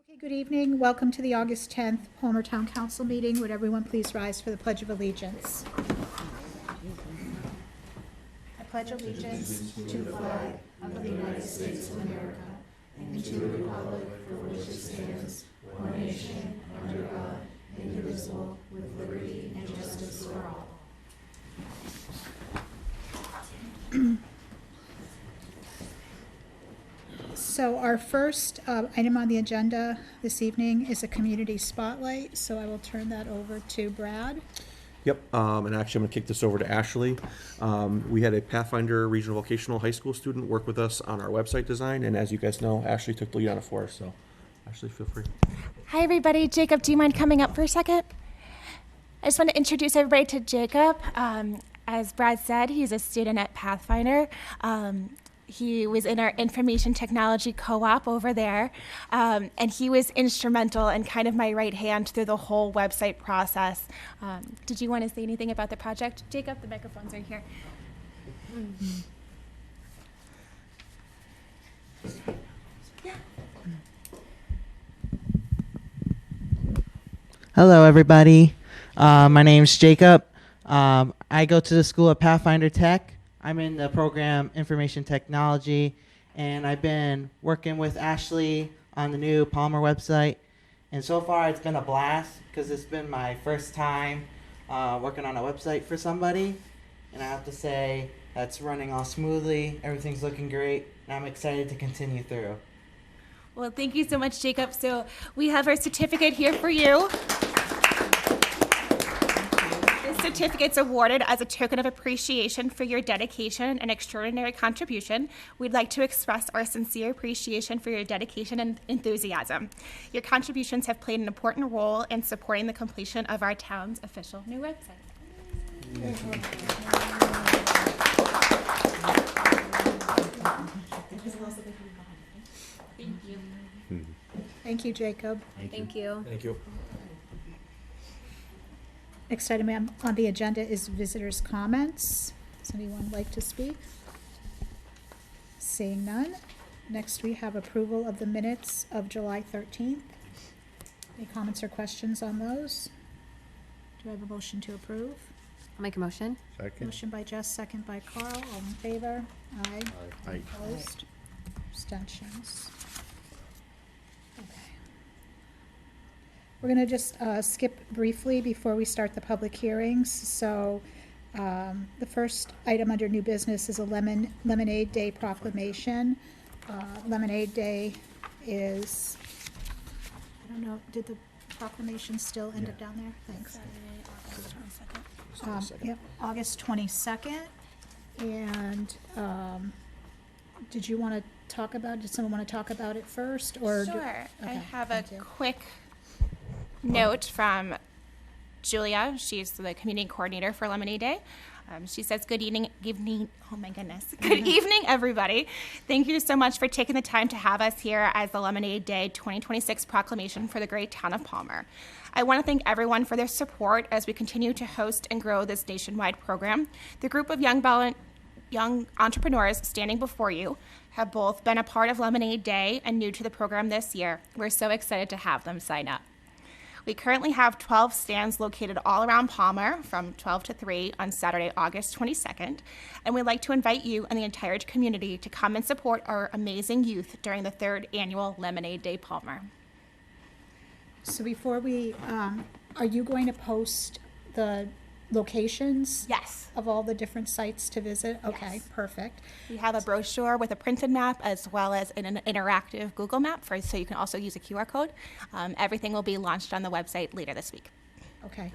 Okay, good evening. Welcome to the August 10th Palmer Town Council meeting. Would everyone please rise for the Pledge of Allegiance? I pledge allegiance to the flag of the United States of America and to the republic for which it stands, one nation, under God, indivisible, with liberty and justice for all. So our first item on the agenda this evening is a community spotlight, so I will turn that over to Brad. Yep, and actually I'm gonna kick this over to Ashley. We had a Pathfinder Regional Vocational High School student work with us on our website design, and as you guys know, Ashley took the lead on it for us, so Ashley, feel free. Hi, everybody. Jacob, do you mind coming up for a second? I just want to introduce everybody to Jacob. As Brad said, he's a student at Pathfinder. He was in our information technology co-op over there, and he was instrumental and kind of my right hand through the whole website process. Did you want to say anything about the project? Jacob, the microphone's right here. Hello, everybody. My name's Jacob. I go to the school at Pathfinder Tech. I'm in the program Information Technology, and I've been working with Ashley on the new Palmer website. And so far, it's been a blast because it's been my first time working on a website for somebody. And I have to say, that's running all smoothly. Everything's looking great, and I'm excited to continue through. Well, thank you so much, Jacob. So we have our certificate here for you. This certificate's awarded as a token of appreciation for your dedication and extraordinary contribution. We'd like to express our sincere appreciation for your dedication and enthusiasm. Your contributions have played an important role in supporting the completion of our town's official new website. Thank you. Thank you, Jacob. Thank you. Thank you. Next item on the agenda is visitors' comments. Does anyone like to speak? Seeing none. Next, we have approval of the minutes of July 13th. Any comments or questions on those? Do I have a motion to approve? I'll make a motion. Second. Motion by Jess, second by Carl. All in favor? Aye. Aye. Opposed? Abstentions? Okay. We're going to just skip briefly before we start the public hearings. So the first item under new business is a Lemonade Day proclamation. Lemonade Day is, I don't know, did the proclamation still end up down there? Thanks. Yep, August 22nd. And did you want to talk about, did someone want to talk about it first? Or Sure. I okay, have a thank you. quick note from Julia. She's the community coordinator for Lemonade Day. She says, good evening, oh my goodness. Good evening, everybody. Thank you so much for taking the time to have us here as the Lemonade Day 2026 proclamation for the great town of Palmer. I want to thank everyone for their support as we continue to host and grow this nationwide program. The group of young entrepreneurs standing before you have both been a part of Lemonade Day and new to the program this year. We're so excited to have them sign up. We currently have 12 stands located all around Palmer from 12 to 3 on Saturday, August 22nd, and we'd like to invite you and the entire community to come and support our amazing youth during the 3rd annual Lemonade Day Palmer. So before we, are you going to post the locations? Yes. Of all the different sites to visit? Okay, Yes. perfect. We have a brochure with a printed map as well as an interactive Google map so you can also use a QR code. Everything will be launched on the website later this week. Okay.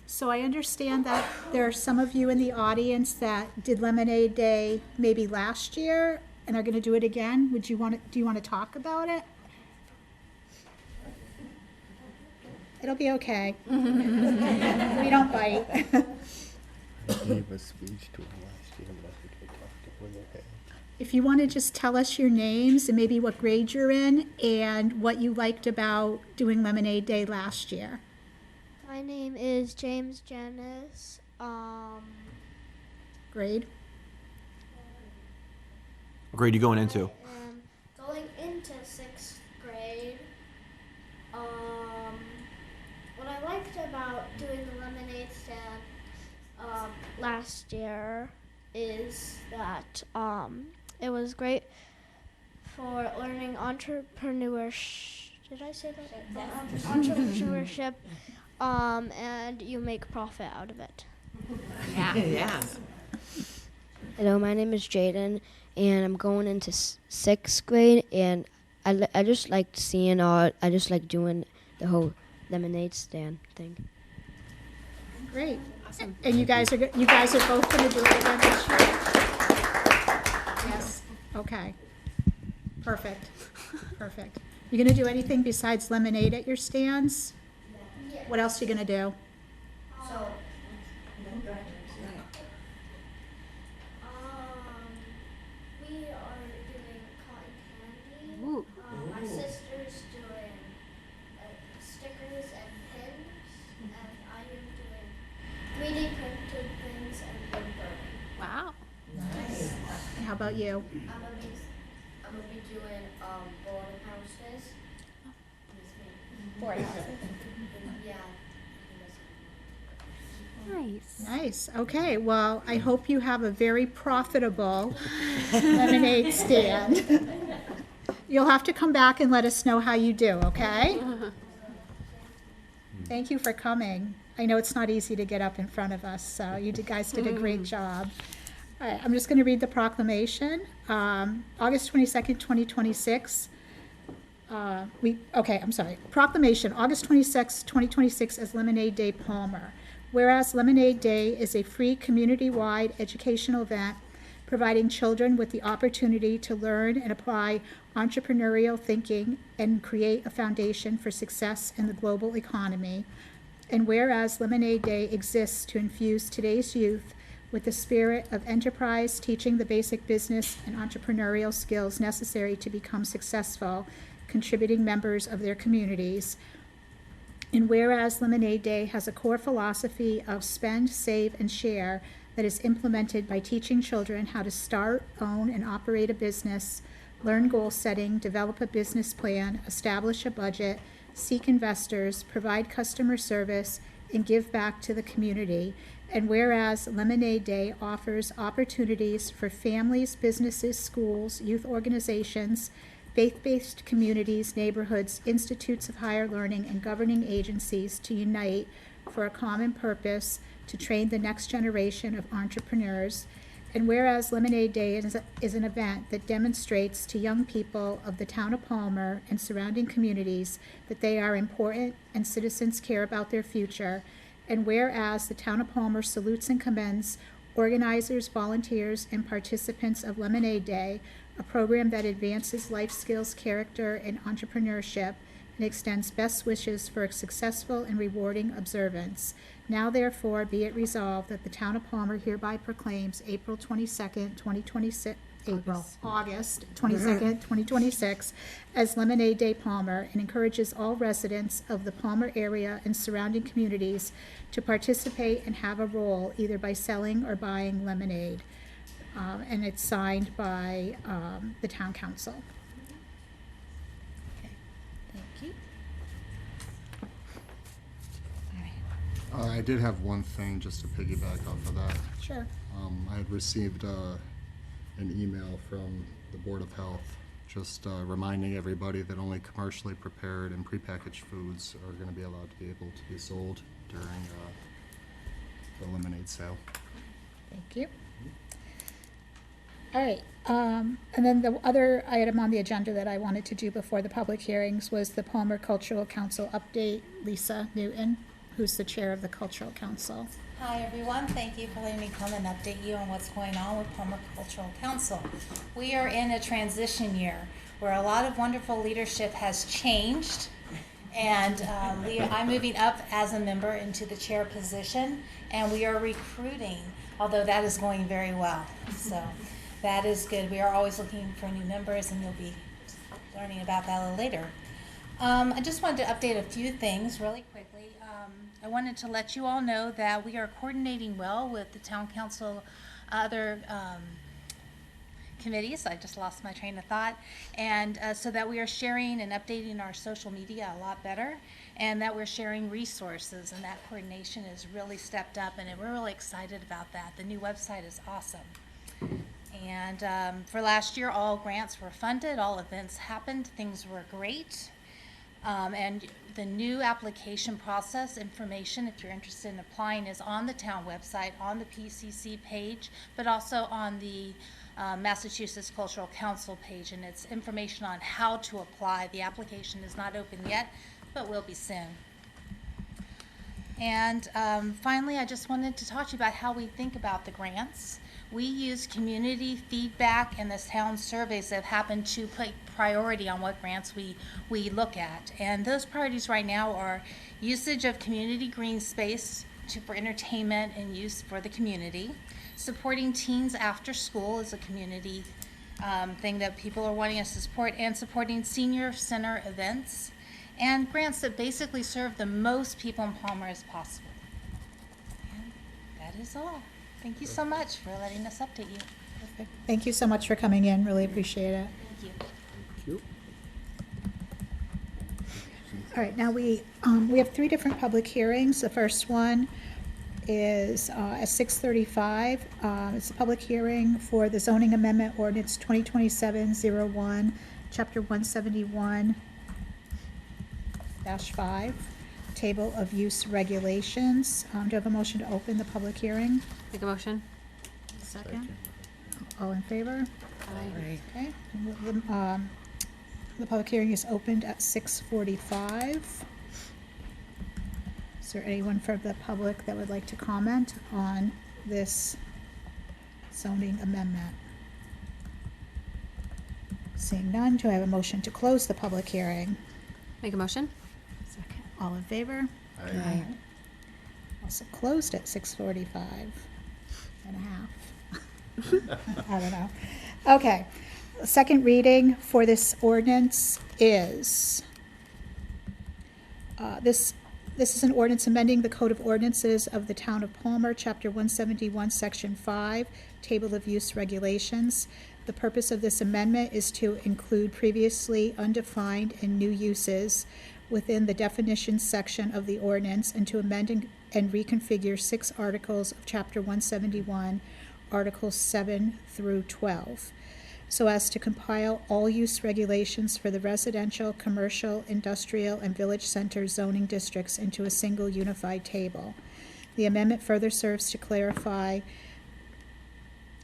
So I understand that there are some of you in the audience that did Lemonade Day maybe last year and are going to do it again. Do you want to talk about it? It'll be okay. We don't bite. I gave a speech to him last year, but I think I talked to him okay. If you want to just tell us your names and maybe what grade you're in and what you liked about doing Lemonade Day last year. My name is James Janice. Grade? What grade are you going into? I am going into 6th grade. last year is that it was great for learning entrepreneurship. Did I say that? Entrepreneurship. And you make profit out of it. Yeah. Hello, my name is Jaden, and I'm going into sixth grade, and I just like seeing all. I just like doing the whole lemonade stand thing. Great. Awesome. And you guys are both going to do it again this year? Yes. Okay. Perfect. Perfect. You going to do anything besides lemonade at your stands? What else are you going to do? We are doing cotton candy. Ooh. My sister's doing stickers and pins, and I am doing 3D printed pins and wood burning. Wow. And how about you? I'm gonna be doing board houses. Board houses. Yeah. Nice. Nice. Okay. Well, I hope you have a very profitable lemonade stand. You'll have to come back and let us know how you do, okay? Thank you for coming. I know it's not easy to get up in front of us, so you guys did a great job. All right, I'm just going to read the proclamation. August 22nd, 2026. Proclamation, August 26, 2026 as Lemonade Day Palmer. Whereas Lemonade Day is a free community-wide educational event providing children with the opportunity to learn and apply entrepreneurial thinking and create a foundation for success in the global economy. And whereas Lemonade Day exists to infuse today's youth with the spirit of enterprise, teaching the basic business and entrepreneurial skills necessary to become successful, contributing members of their communities. And whereas Lemonade Day has a core philosophy of spend, save, and share that is implemented by teaching children how to start, own, and operate a business, learn goal setting, develop a business plan, establish a budget, seek investors, provide customer service, and give back to the community. And whereas Lemonade Day offers opportunities for families, businesses, schools, youth organizations, faith-based communities, neighborhoods, institutes of higher learning, and governing agencies to unite for a common purpose to train the next generation of entrepreneurs. And whereas Lemonade Day is an event that demonstrates to young people of the town of Palmer and surrounding communities that they are important and citizens care about their future. And whereas the town of Palmer salutes and commends organizers, volunteers, and participants of Lemonade Day, a program that advances life skills, character, and entrepreneurship, and extends best wishes for a successful and rewarding observance. Now therefore be it resolved that the town of Palmer hereby proclaims August 22nd, 2026 as Lemonade Day Palmer and encourages all residents of the Palmer area and surrounding communities to participate and have a role either by selling or buying lemonade. And it's signed by the town council. Okay, thank you. All right. I did have one thing just to piggyback off of that. Sure. I had received an email from the Board of Health just reminding everybody that only commercially prepared and prepackaged foods are going to be allowed to be able to be sold during the lemonade sale. Thank you. All right, and then the other item on the agenda that I wanted to do before the public hearings was the Palmer Cultural Council update. Lisa Newton, who's the chair of the Cultural Council. Hi, everyone. Thank you for letting me come and update you on what's going on with Palmer Cultural Council. We are in a transition year where a lot of wonderful leadership has changed, and I'm moving up as a member into the chair position, and we are recruiting, although that is going very well. So that is good. We are always looking for new members, and you'll be learning about that a little later. I just wanted to update a few things really quickly. I wanted to let you all know that we are coordinating well with the town council, other committees. I just lost my train of thought. And so that we are sharing and updating our social media a lot better, and that we're sharing resources, and that coordination is really stepped up, and we're really excited about that. The new website is awesome. And for last year, all grants were funded, all events happened, things were great. And the new application process information, if you're interested in applying, is on the town website, on the PCC page, but also on the Massachusetts Cultural Council page, and it's information on how to apply. The application is not open yet, but will be soon. And finally, I just wanted to talk to you about how we think about the grants. We use community feedback and the town surveys that have happened to put priority on what grants we look at. And those priorities right now are usage of community green space for entertainment and use for the community. Supporting teens after school is a community thing that people are wanting us to support, and supporting senior center events, and grants that basically serve the most people in Palmer as possible. And that is all. Thank you so much for letting us update you. Perfect. Thank you so much for coming in, really appreciate it. Thank you. Thank you. All right, now we have 3 different public hearings. The first one is at 6:35. It's a public hearing for the zoning amendment ordinance 2027-01, Chapter 171-5, Table of Use Regulations. Do you have a motion to open the public hearing? Make a motion. Second. All in favor? Aye. Okay. The public hearing is opened at 6:45. Is there anyone from the public that would like to comment on this zoning amendment? Seeing none, do I have a motion to close the public hearing? Make a motion. Second. All in favor? Aye. Also closed at 6:45 and a half. I don't know. Okay. Second reading for this ordinance is, this is an ordinance amending the Code of Ordinances of the Town of Palmer, Chapter 171, Section 5, Table of Use Regulations. The purpose of this amendment is to include previously undefined and new uses within the definitions section of the ordinance, and to amend and reconfigure 6 articles of Chapter 171, Articles 7 through 12, so as to compile all use regulations for the residential, commercial, industrial, and village center zoning districts into a single unified table. The amendment further serves to clarify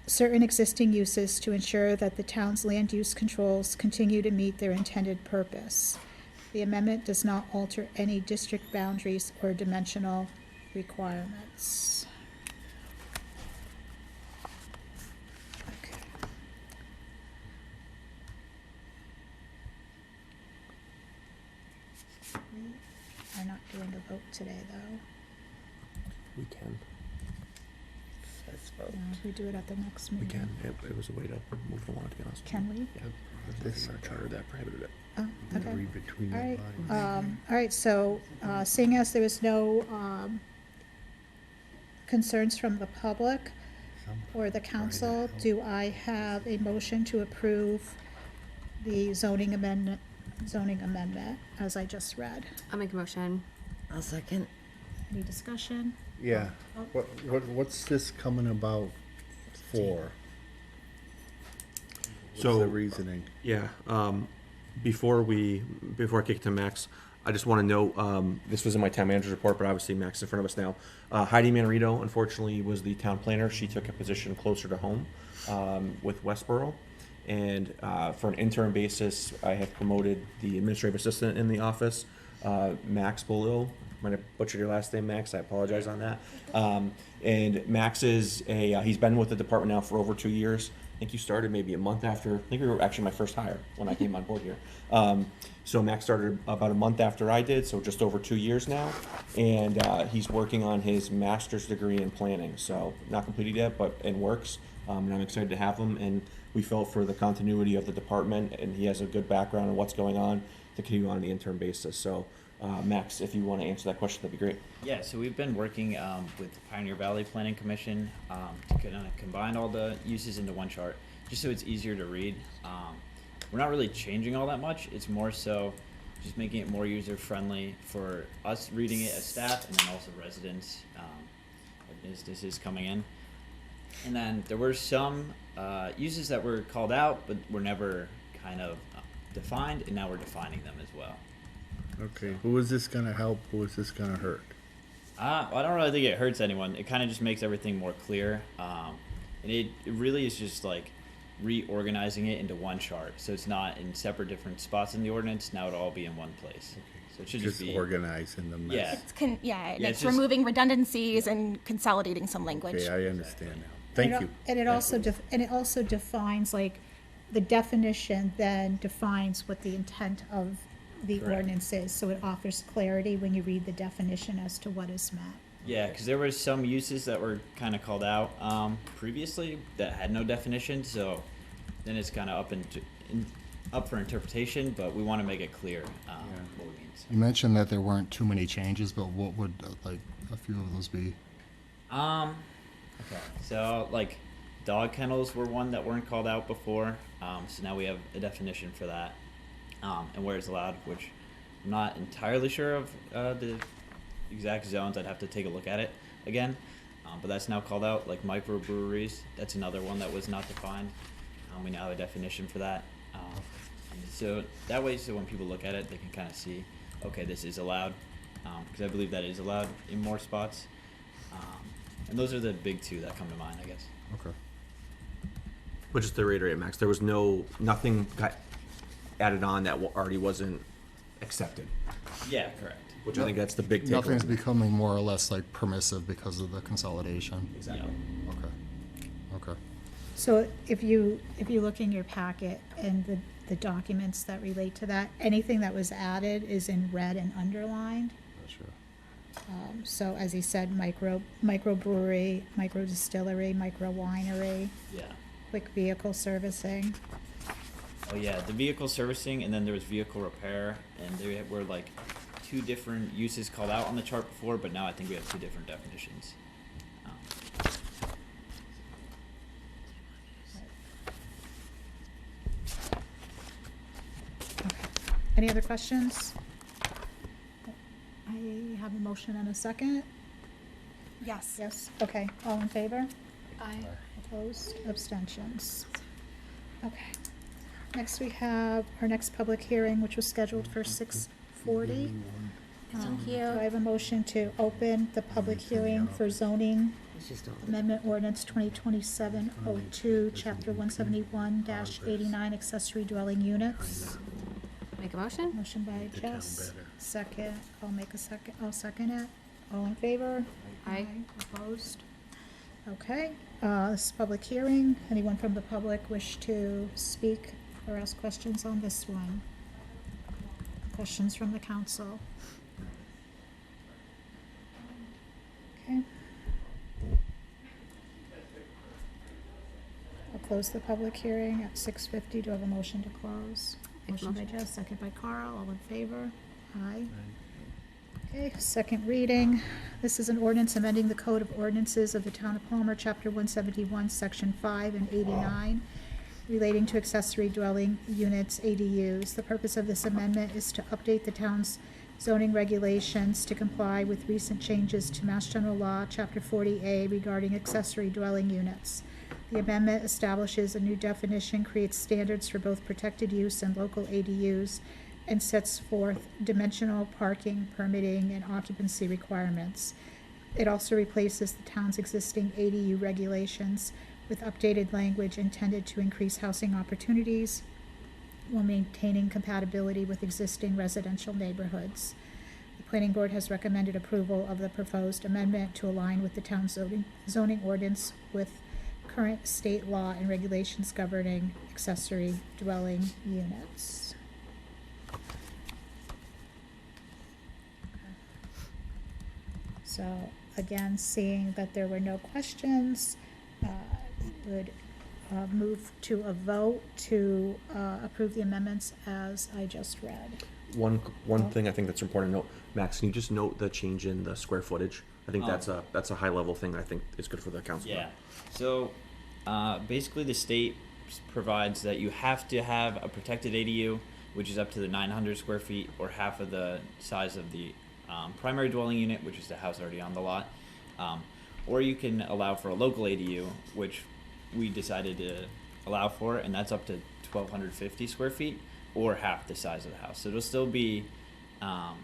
certain existing uses to ensure that the town's land use controls continue to meet their intended purpose. The amendment does not alter any district boundaries or dimensional requirements. Okay. We are not doing a vote today, though. We can. No, we do it at the next meeting. We can. It was a way to move along, to be honest. Can we? Yeah. There's our charter that prohibited it. Oh, okay. Read between All the right, lines. all right, so, seeing as there is no, concerns from the public or the council, do I have a motion to approve the zoning amendment as I just read? I'll make a motion. I'll second. Any discussion? Yeah. What's this coming about for? What's So- the reasoning? Yeah, before I kick it to Max, I just want to note, this was in my town manager's report, but obviously Max is in front of us now. Heidi Manarito, unfortunately, was the town planner. She took a position closer to home, with Westboro. And, for an interim basis, I have promoted the administrative assistant in the office, Max Bolil. Might have butchered your last name, Max. I apologize on that. And Max is he's been with the department now for over 2 years. I think you started maybe a month after. I think you were actually my first hire when I came on board here. So Max started about a month after I did, so just over 2 years now. And he's working on his master's degree in planning. So not completed yet, but in works. And I'm excited to have him. And we felt for the continuity of the department, and he has a good background on what's going on to continue on the interim basis. So Max, if you want to answer that question, that'd be great. Yeah, so we've been working with Pioneer Valley Planning Commission to kind of combine all the uses into one chart. just so it's easier to read. We're not really changing all that much. It's more so just making it more user friendly for us reading it as staff, and then also residents, businesses coming in. And then there were some uses that were called out, but were never kind of defined, and now we're defining them as well. Okay, who is this gonna help? Who is this gonna hurt? Well, I don't really think it hurts anyone. It kind of just makes everything more clear. And it really is just like reorganizing it into one chart. So it's not in separate different spots in the ordinance. Now it'll all be in one place. So it should just be organizing the mess. Yeah. It's Yeah, it's it's just- removing redundancies and consolidating some language. Okay, I understand now. Thank you. And it also defines, like, the definition then defines what the intent of the Correct. ordinance is, so it offers clarity when you read the definition as to what is meant. Yeah, because there were some uses that were kind of called out previously that had no definition. So then it's kind of up for interpretation. But we want to make it clear what we mean. So. You mentioned that there weren't too many changes, but what would like a few of those be? Okay. So like dog kennels were one that weren't called out before. So now we have a definition for that, and where it's allowed, which I'm not entirely sure of the exact zones. I'd have to take a look at it again. But that's now called out, like microbreweries. That's another one that was not defined. We now have a definition for that. And so that way, so when people look at it, they can kind of see, okay, this is allowed, because I believe that is allowed in more spots. And those are the big two that come to mind, I guess. Okay. But just to reiterate, Max, there was nothing got added on that already wasn't accepted, Yeah, correct. which I think that's the big takeaway. Nothing's becoming more or less like permissive because of the consolidation. Exactly. Okay. Okay. So if you look in your packet and the documents that relate to that, anything that was added is in red and underlined. Gotcha. So as he said, microbrewery, micro distillery, micro winery, Yeah. quick vehicle servicing. Oh yeah, the vehicle servicing, and then there was vehicle repair, and there were like two different uses called out on the chart before, but now I think we have two different definitions. Okay. Any other questions? I have a motion and a second. Yes. Yes, okay, all in favor? Aye. Opposed, abstentions. Okay. Next, we have our next public hearing, which was scheduled for 6:40. Thank Do you. I have a motion to open the public hearing for zoning amendment ordinance 2027-02, chapter 171-89 accessory dwelling units? Make a motion? Motion by The town Jess, better. second, I'll second it. All in favor? Aye. Opposed? Okay, this is public hearing. Anyone from the public wish to speak or ask questions on this one? Questions from the council? Okay. I'll close the public hearing at 6:50. Do I have a motion to close? Make a Motion by motion. Jess, second by Carl. All in favor? Aye. Okay, second reading. This is an ordinance amending the Code of Ordinances of the Town of Palmer, Chapter 171, Section 5 and 89, relating to accessory dwelling units, ADUs. The purpose of this amendment is to update the town's zoning regulations to comply with recent changes to Mass General Law, Chapter 40A, regarding accessory dwelling units. The amendment establishes a new definition, creates standards for both protected use and local ADUs, and sets forth dimensional, parking, permitting, and occupancy requirements. It also replaces the town's existing ADU regulations with updated language intended to increase housing opportunities while maintaining compatibility with existing residential neighborhoods. The planning board has recommended approval of the proposed amendment to align with the town's zoning ordinance with current state law and regulations governing accessory dwelling units. So, again, seeing that there were no questions, would move to a vote to approve the amendments as I just read. One thing I think that's important to note, Max, can you just note the change in the square footage? I think Oh. that's a high level thing I think is good for the council. Yeah. So basically, the state provides that you have to have a protected ADU, which is up to the 900 square feet or half of the size of the primary dwelling unit, which is the house already on the lot. Or you can allow for a local ADU, which we decided to allow for, and that's up to 1,250 square feet or half the size of the house. So it'll still be, I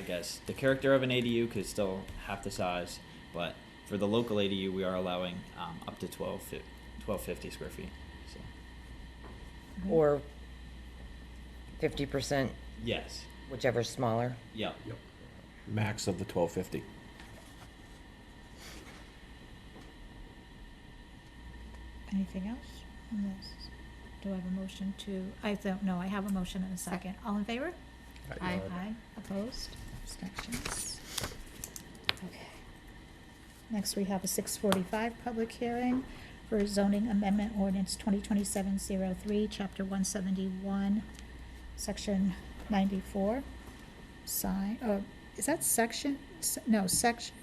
guess, the character of an ADU, because still half the size, but for the local ADU, we are allowing up to 1,250 square feet. So. Or 50%, Yes. whichever's smaller. Yep. Max of the 1250. Anything else on this? Do I have a motion to, I don't know, I have a motion and a second. All in favor? Aye. Aye. Opposed? Abstentions? Okay. Next, we have a 6:45 public hearing for zoning amendment ordinance 2027-03, chapter 171, section 94. Sign, is that section? No, section,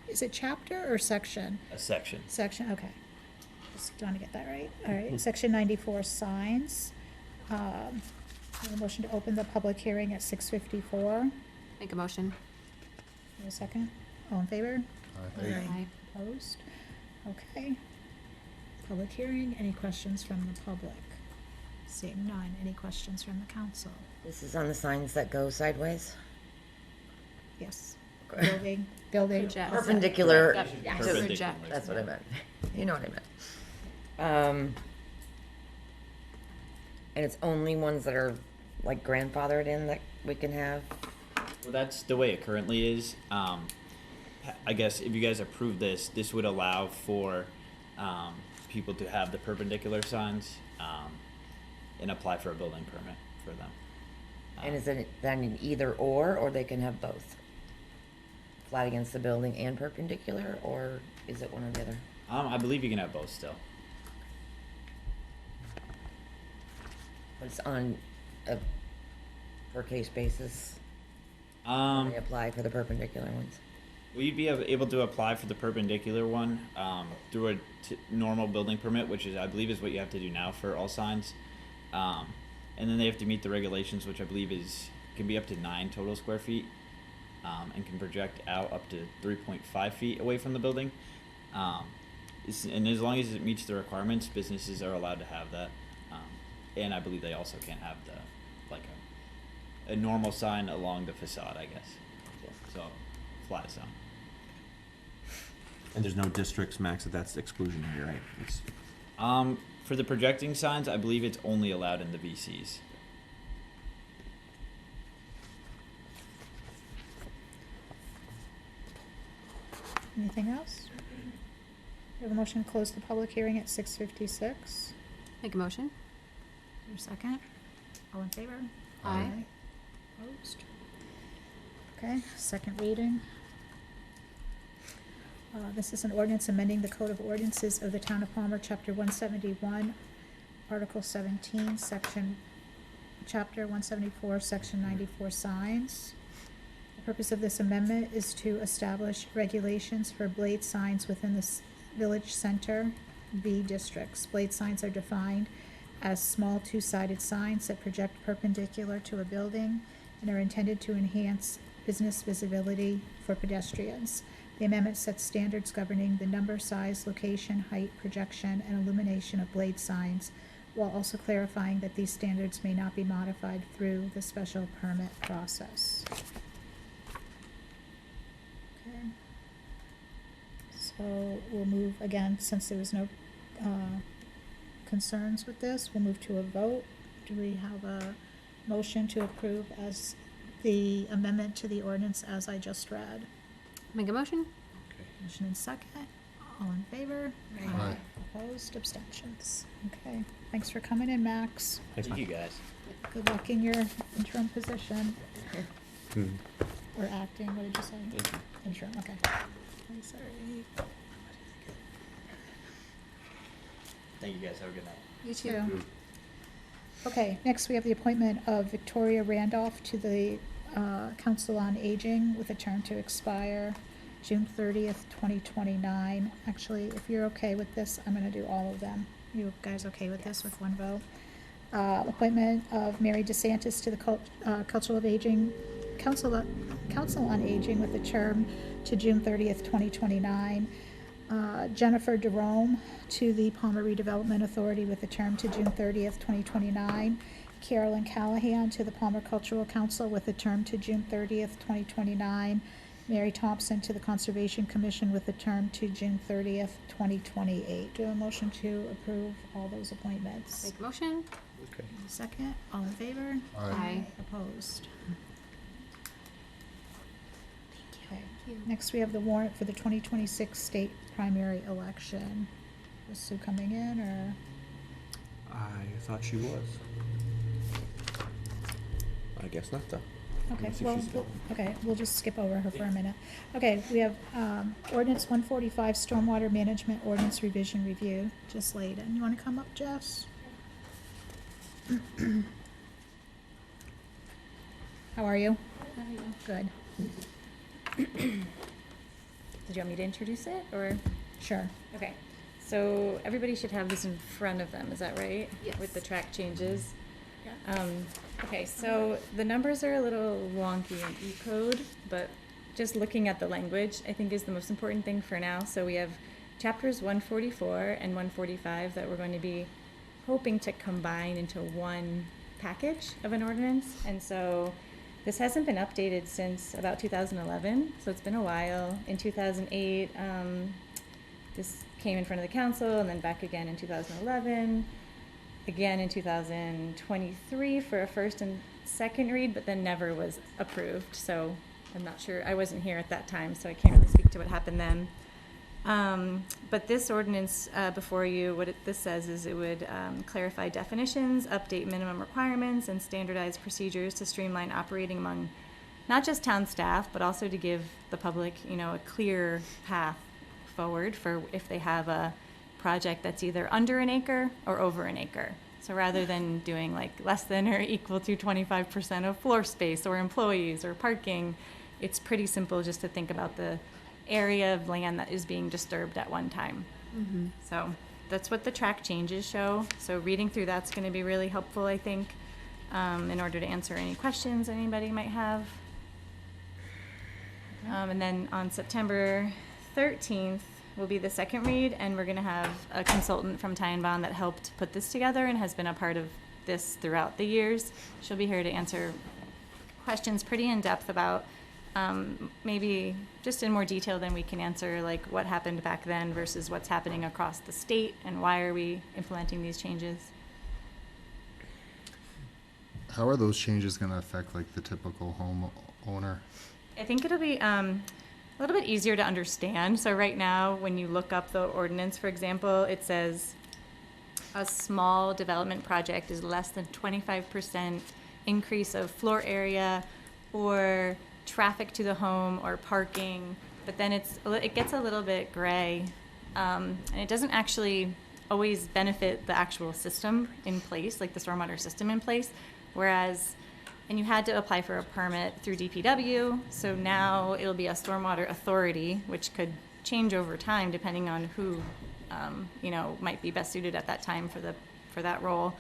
is it chapter or section? A section. Section, okay. Just trying to get that right. All right, section 94 signs. I have a motion to open the public hearing at 6:54. Make a motion. Have a second? All in favor? Aye. Opposed? Okay. Public hearing, any questions from the public? Seeing none, any questions from the council? This is on the signs that go sideways. Yes. Building. Project. Perpendicular. Yep. Yeah, Perpendicular. that's what I meant. You know what I meant. And it's only ones that are like grandfathered in that we can have. Well, that's the way it currently is. I guess if you guys approve this, this would allow for people to have the perpendicular signs and apply for a building permit for them. And is it then an either or they can have both? Flat against the building and perpendicular, or is it one or the other? I believe you can have both still. But it's on a per case basis. They apply for the perpendicular ones. We'd be able to apply for the perpendicular one through a normal building permit, which is, I believe, is what you have to do now for all signs. And then they have to meet the regulations, which I believe can be up to 9 total square feet, and can project out up to 3.5 feet away from the building. And as long as it meets the requirements, businesses are allowed to have that. And I believe they also can't have a normal sign along the facade, I guess. So flat sign. And there's no districts, Max, that's exclusionary, right? It's, For the projecting signs, I believe it's only allowed in the VCs. Anything else? We have a motion to close the public hearing at 6:56. Make a motion. Is there a second? All in favor? Aye. Opposed? Okay, second reading. This is an ordinance amending the Code of Ordinances of the Town of Palmer, Chapter 171, Article 17, Chapter 174, Section 94 signs. The purpose of this amendment is to establish regulations for blade signs within the village center B districts. Blade signs are defined as small two-sided signs that project perpendicular to a building and are intended to enhance business visibility for pedestrians. The amendment sets standards governing the number, size, location, height, projection, and illumination of blade signs, while also clarifying that these standards may not be modified through the special permit process. Okay. So we'll move, again, since there was no concerns with this, we'll move to a vote. Do we have a motion to approve as the amendment to the ordinance as I just read? Make a motion. Motion and second. All in favor? Aye. Opposed? Abstentions? Okay. Thanks for coming in, Max. Thank you guys. Good luck in your interim position. hmm. Or acting, what did you say? Thank you. Interim, okay. I'm sorry. Thank you guys. Have a good night. You too. Okay, next we have the appointment of Victoria Randolph to the Council on Aging with a term to expire June 30th, 2029. Actually, if you're okay with this, I'm gonna do all of them. You guys okay with this with one vote? Appointment of Mary DeSantis to the Cultural of Aging, Council on Aging with a term to June 30th, 2029. Jennifer Jerome to the Palmer Redevelopment Authority with a term to June 30th, 2029. Carolyn Callahan to the Palmer Cultural Council with a term to June 30th, 2029. Mary Thompson to the Conservation Commission with a term to June 30th, 2028. Do I have a motion to approve all those appointments? Make a motion? Okay. Second, all in favor? Aye. Opposed? Okay. Next, we have the warrant for the 2026 state primary election. Was Sue coming in, or? I thought she was. I guess not, though. Okay, Let me see if well, she's available. okay, we'll just skip over her for a minute. Okay, we have ordinance 145, stormwater management ordinance revision review, just laid in. You want to come up, Jess? How are you? Good. Did you want me to introduce it, or? Sure. Okay, so everybody should have this in front of them, is that right? Yes. With the track changes? Okay, so the numbers are a little wonky in E-code, but just looking at the language, I think is the most important thing for now. So we have chapters 144 and 145 that we're going to be hoping to combine into one package of an ordinance. And so this hasn't been updated since about 2011, so it's been a while. In 2008, this came in front of the council, and then back again in 2011. Again in 2023 for a first and second read, but then never was approved. So I'm not sure, I wasn't here at that time, so I can't really speak to what happened then. But this ordinance before you, this says is it would clarify definitions, update minimum requirements, and standardize procedures to streamline operating among not just town staff, but also to give the public, a clear path forward for if they have a project that's either under an acre or over an acre. So rather than doing like less than or equal to 25% of floor space or employees or parking, it's pretty simple just to think about the area of land that is being disturbed at one time. Mm-hmm. So that's what the track changes show. So reading through that's going to be really helpful, I think, in order to answer any questions anybody might have. And then on September 13th, will be the second read, and we're going to have a consultant from Ty & Bond that helped put this together and has been a part of this throughout the years. She'll be here to answer questions pretty in depth about maybe just in more detail than we can answer, like what happened back then versus what's happening across the state and why are we implementing these changes. How are those changes going to affect like the typical homeowner? I think it'll be a little bit easier to understand. So right now, when you look up the ordinance, for example, it says a small development project is less than 25% increase of floor area or traffic to the home or parking. But then it gets a little bit gray, and it doesn't actually always benefit the actual system in place, like the stormwater system in place. Whereas, and you had to apply for a permit through DPW, so now it'll be a stormwater authority, which could change over time depending on who, might be best suited at that time for that role.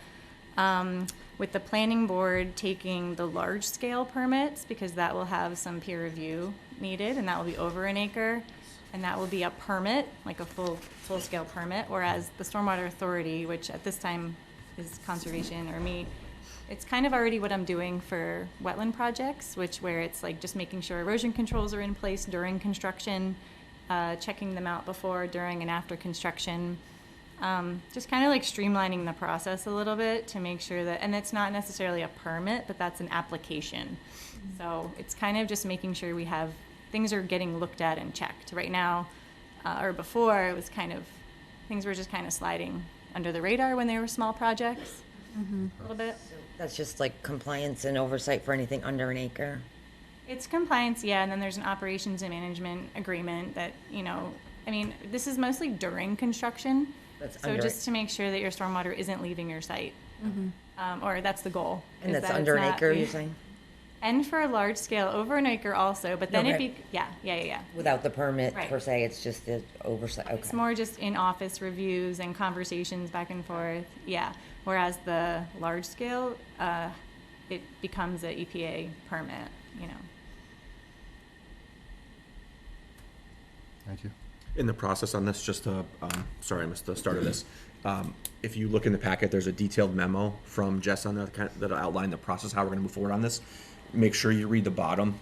With the planning board taking the large scale permits, because that will have some peer review needed, and that will be over an acre, and that will be a permit, like a full scale permit. Whereas the stormwater authority, which at this time is conservation or me, it's kind of already what I'm doing for wetland projects, where it's like just making sure erosion controls are in place during construction, checking them out before, during, and after construction. Just kind of like streamlining the process a little bit to make sure that, and it's not necessarily a permit, but that's an application. So it's kind of just making sure we have, things are getting looked at and checked. Right now, or before, it was things were just kind of sliding under the radar when they were small projects. Mm-hmm. A little bit. That's just like compliance and oversight for anything under an acre? It's compliance, yeah, and then there's an operations and management agreement that, this is mostly during construction. So just to make sure that your stormwater isn't leaving your site. Mm-hmm. Or that's the goal. And that's under an acre, you're saying? And for a large scale, over an acre also, but then Okay. yeah. Without the permit Right. per se, it's just the oversight, okay. It's more just in-office reviews and conversations back and forth, yeah. Whereas the large scale, it becomes a EPA permit, you know. Thank you. In the process on this, just to, sorry, I missed the start of this. If you look in the packet, there's a detailed memo from Jess on that that'll outline the process, how we're gonna move forward on this. Make sure you read the bottom.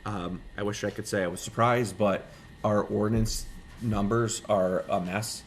I wish I could say I was surprised, but our ordinance numbers are a mess.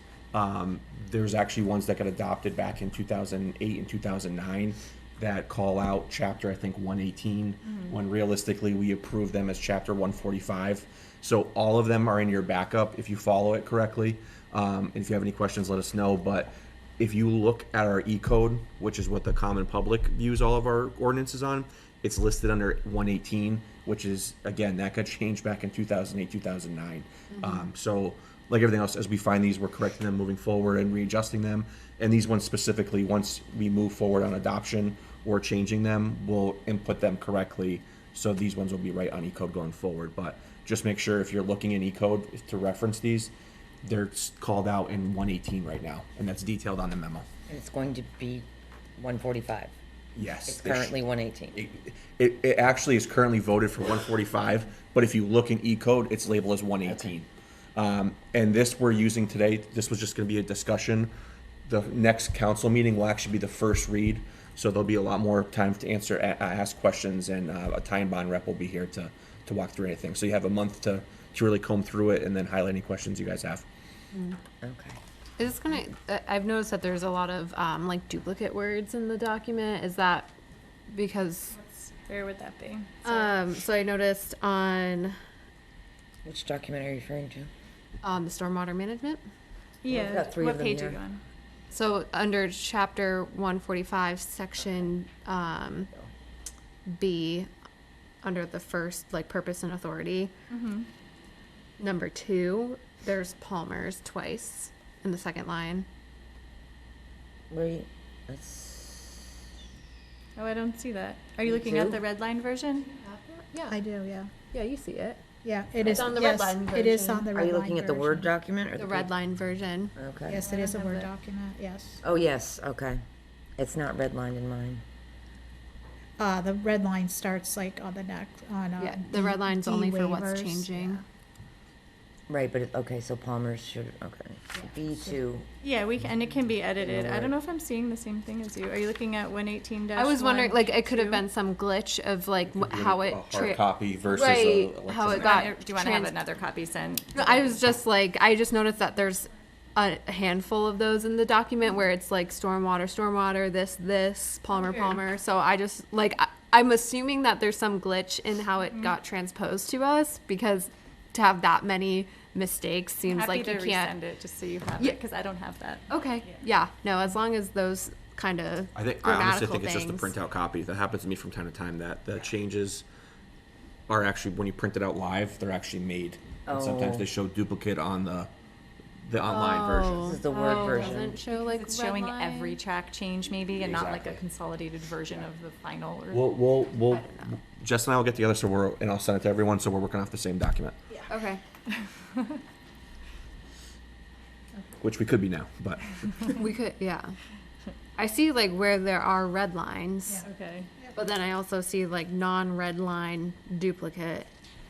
There's actually ones that got adopted back in 2008 and 2009 that call out chapter, I think, 118, when realistically we approve them as chapter 145. So all of them are in your backup if you follow it correctly. And if you have any questions, let us know. But if you look at our E-code, which is what the common public views all of our ordinances on, it's listed under 118, which is, again, that got changed back in 2008, 2009. So like everything else, as we find these, we're correcting them moving forward and readjusting them. And these ones specifically, once we move forward on adoption or changing them, we'll input them correctly. So these ones will be right on E-code going forward. But just make sure if you're looking in E-code to reference these, they're called out in 118 right now, and that's detailed on the memo. And it's going to be 145. Yes. It's currently 118. It actually is currently voted for 145, but if you look in E-code, it's labeled as 118. And this we're using today, this was just going to be a discussion. The next council meeting will actually be the first read, so there'll be a lot more time to ask questions, and a tie and bond rep will be here to walk through anything. So you have a month to really comb through it and then highlight any questions you guys have. Okay. Is this gonna, I've noticed that there's a lot of, like duplicate words in the document. Is that because, Where would that be? so I noticed on, Which document are you referring to? the stormwater management. We've got three What of them page are here. you on? So under chapter 145, section, B, under the first, like, purpose and authority. Number 2, there's Palmer's twice in the second line. Wait, that's, Oh, I don't see that. Are you Me looking at too. the red line version? Yeah. I do, yeah. Yeah, you see it. Yeah, it It's is, on the yes, red line it is version. on the are red you line looking at the Word version. document or The red line version. Okay. Yes, it I is a don't have Word that. document, yes. Oh, yes, okay. It's not redlined in mine. The red line starts like on the next, on, Yeah, the red line's D only for what's waivers, changing. Right, but, okay, so Palmer's should, okay. B2, Yeah, we can, and it can be edited. I Right. don't know if I'm seeing the same thing as you. Are you looking at 118 I was wondering, like, it could have been some glitch of, like, how it. A hard copy versus Right, a how it electronic. got. Do you want to have trans- another copy sent? No, I was just like, I just noticed that there's a handful of those in the document where it's like stormwater, this, Palmer. So I just, like, I'm assuming that there's some glitch in how it got transposed to us, because to have that many mistakes seems Happy like to you can't. resend it just so you have Yeah. it, because I don't have that. Okay, yeah, no, as long as those kind of I honestly grammatical think it's just a things. printout copy. That happens to me from time to time, that the changes are actually, when you print it out live, they're actually made. And sometimes Oh. they show duplicate on the online version. this is the Word version. Doesn't show like It's red showing line. every track change maybe, and not like a Exactly. consolidated version of the final. Or We'll Jess and I will get together, and I'll send it to everyone, so we're working off the same document, Okay. which we could be now, but We could, yeah. I see like where there are red lines, Okay. but then I also see like non-red line duplicate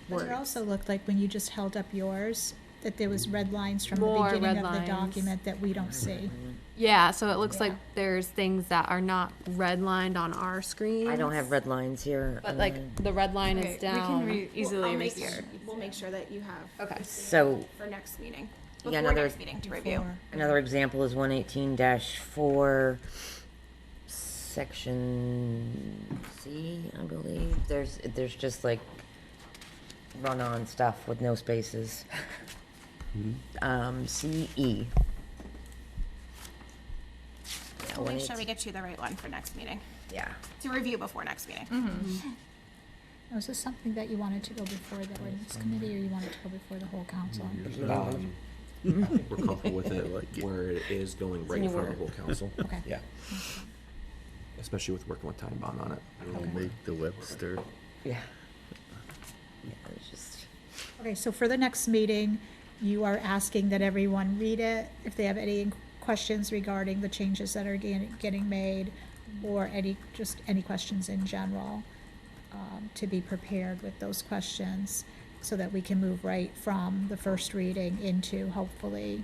But words. it also looked like when you just held up yours, that there was red lines from the More beginning red of the lines. document that we don't see. Yeah, so it looks like there's things that are not redlined on our screen. I don't have red lines here. But like the red line is Okay, we down. can easily We'll make resend. sure, we'll make sure that you have. Okay. So, For next meeting. Yeah, Before another- next meeting to review. another example is 118-4, section C, I believe. There's just like run-on stuff with no spaces. CE. Yeah, We'll make sure 118 we get you the right one for next meeting, Yeah. to review before next meeting. Was this something that you wanted to go before the ordinance committee, or you wanted to go before the whole council? we're comfortable with it, like, where it is going right in front of the whole council. Okay. Yeah. Especially with working with time bond on it. We'll make the Webster Yeah. Yeah, it's just, Okay, so for the next meeting, you are asking that everyone read it, if they have any questions regarding the changes that are getting made, or just any questions in general, to be prepared with those questions, so that we can move right from the first reading into hopefully.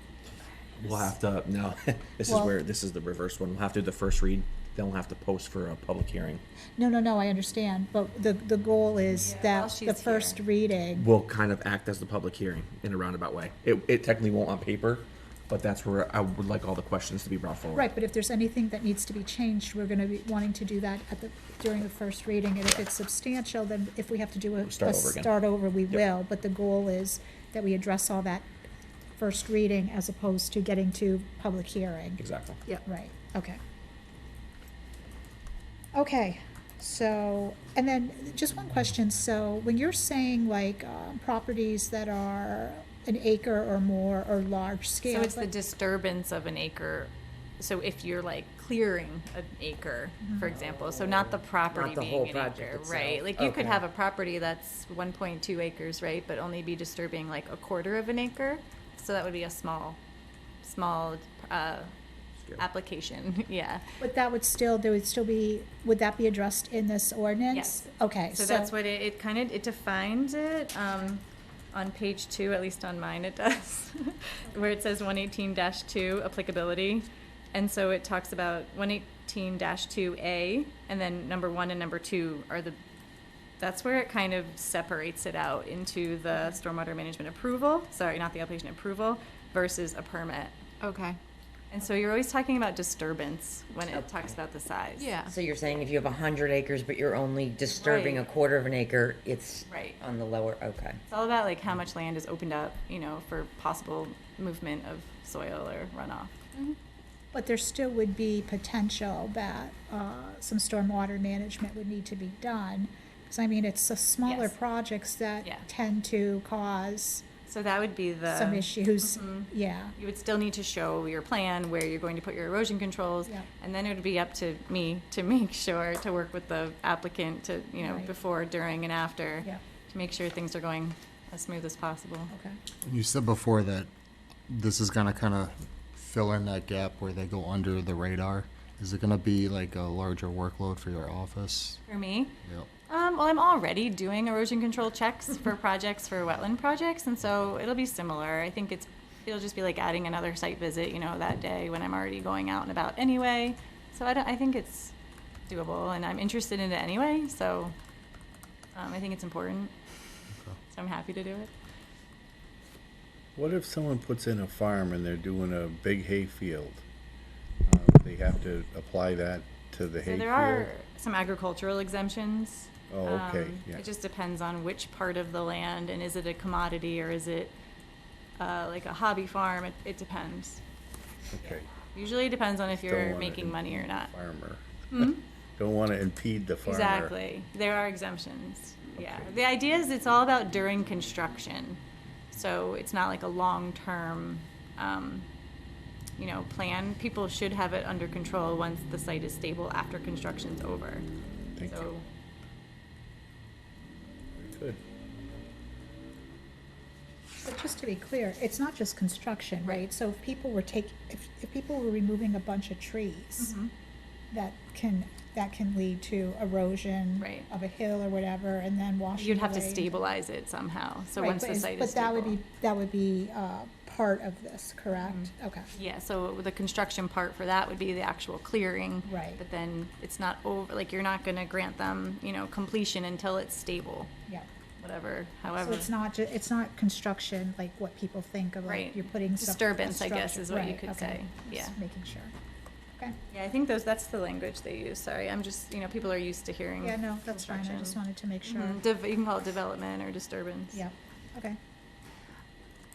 We'll have to, no, this is Well- where, this is the reverse one. We'll have to do the first read, then we'll have to post for a public hearing. No, I understand, but the goal is while that she's the first reading, Will kind of act as the public hearing in a roundabout way. It technically won't on paper, but that's where I would like all the questions to be brought forward. right, but if there's anything that needs to be changed, we're gonna be wanting to do that during the first reading, and if it's substantial, then if we have to do Start over again. start over, we Yep. will, but the goal is that we address all that first reading as opposed to getting to public hearing. Exactly. Right, okay. Okay, so, and then just one question, so when you're saying like properties that are an acre or more or large scale. So it's the but- disturbance of an acre. So if you're like clearing an acre, for example, so not the property Not the being whole an project acre, itself. right? Like you could Okay. have a property that's 1.2 acres, right, but only be disturbing like a quarter of an acre. So that would be a small application. Yeah. But that would still, there would still be, would that be addressed in this ordinance? Yes. Okay, So that's what it kind of, it defines it, on page 2, at least on mine it does, where it says 118-2 applicability. And so it talks about 118-2A, and then number 1 and number 2 are that's where it kind of separates it out into the stormwater management approval, sorry, not the application approval, versus a permit. Okay. And so you're always talking about disturbance when it talks about the size. Yeah. so you're saying if you have 100 acres, but you're only disturbing a Right. quarter of an acre, it's Right. on the lower, okay. It's all about like how much land is opened up, for possible movement of soil or runoff. But there still would be potential that some stormwater management would need to be done. Because I mean, it's the smaller Yes. projects that Yeah. tend to cause So that would be the. some issues, yeah. You would still need to show your plan where you're going to put your erosion controls. Yep. And then it would be up to me to make sure, to work with the applicant to, Right. before, during, and after. Yep. To make sure things are going as smooth as possible. Okay. You said before that this is gonna kind of fill in that gap where they go under the radar. Is it gonna be like a larger workload for your office? For me, Yep. well, I'm already doing erosion control checks for projects, for wetland projects, and so it'll be similar. I think it'll just be like adding another site visit, that day when I'm already going out and about anyway. So I think it's doable, and I'm interested in it anyway, so I think it's important. So I'm happy to do it. What if someone puts in a farm and they're doing a big hay field? They have to apply that to the hay So field? there are some agricultural exemptions. Oh, okay, yeah. It just depends on which part of the land, and is it a commodity or is it like a hobby farm? It depends. Okay. Usually it depends on if Don't you're wanna making money or not. Farmer. Hmm? Don't want to impede the farmer. Exactly. There are exemptions. Yeah. The idea is it's all about during construction. So it's not like a long-term, plan. People should have it under control once the site is stable after construction's over. Thank So you. Good. But just to be clear, it's not just construction, right? So if people were if people were removing a bunch of trees, Mhm. that can lead to erosion Right. of a hill or whatever, and then washing you'd have to away. stabilize it somehow. So Right, once but the site is But stable. that would be part of this, correct? Mm-hmm. Okay. Yeah, so the construction part for that would be the actual clearing. Right. But then it's not over, like, you're not gonna grant them, completion until it's stable, Yeah. whatever, So however. it's not construction like what people think of, like Right. you're putting stuff. Disturbance, I guess, structure- is what you right, could okay. say. Just Yeah. making sure. Okay. Yeah, I think that's the language they use, sorry, I'm just, people are used to hearing. Yeah, no, that's fine. I just construction. wanted to make sure. Mhm. You can call it development or disturbance. Yeah, okay.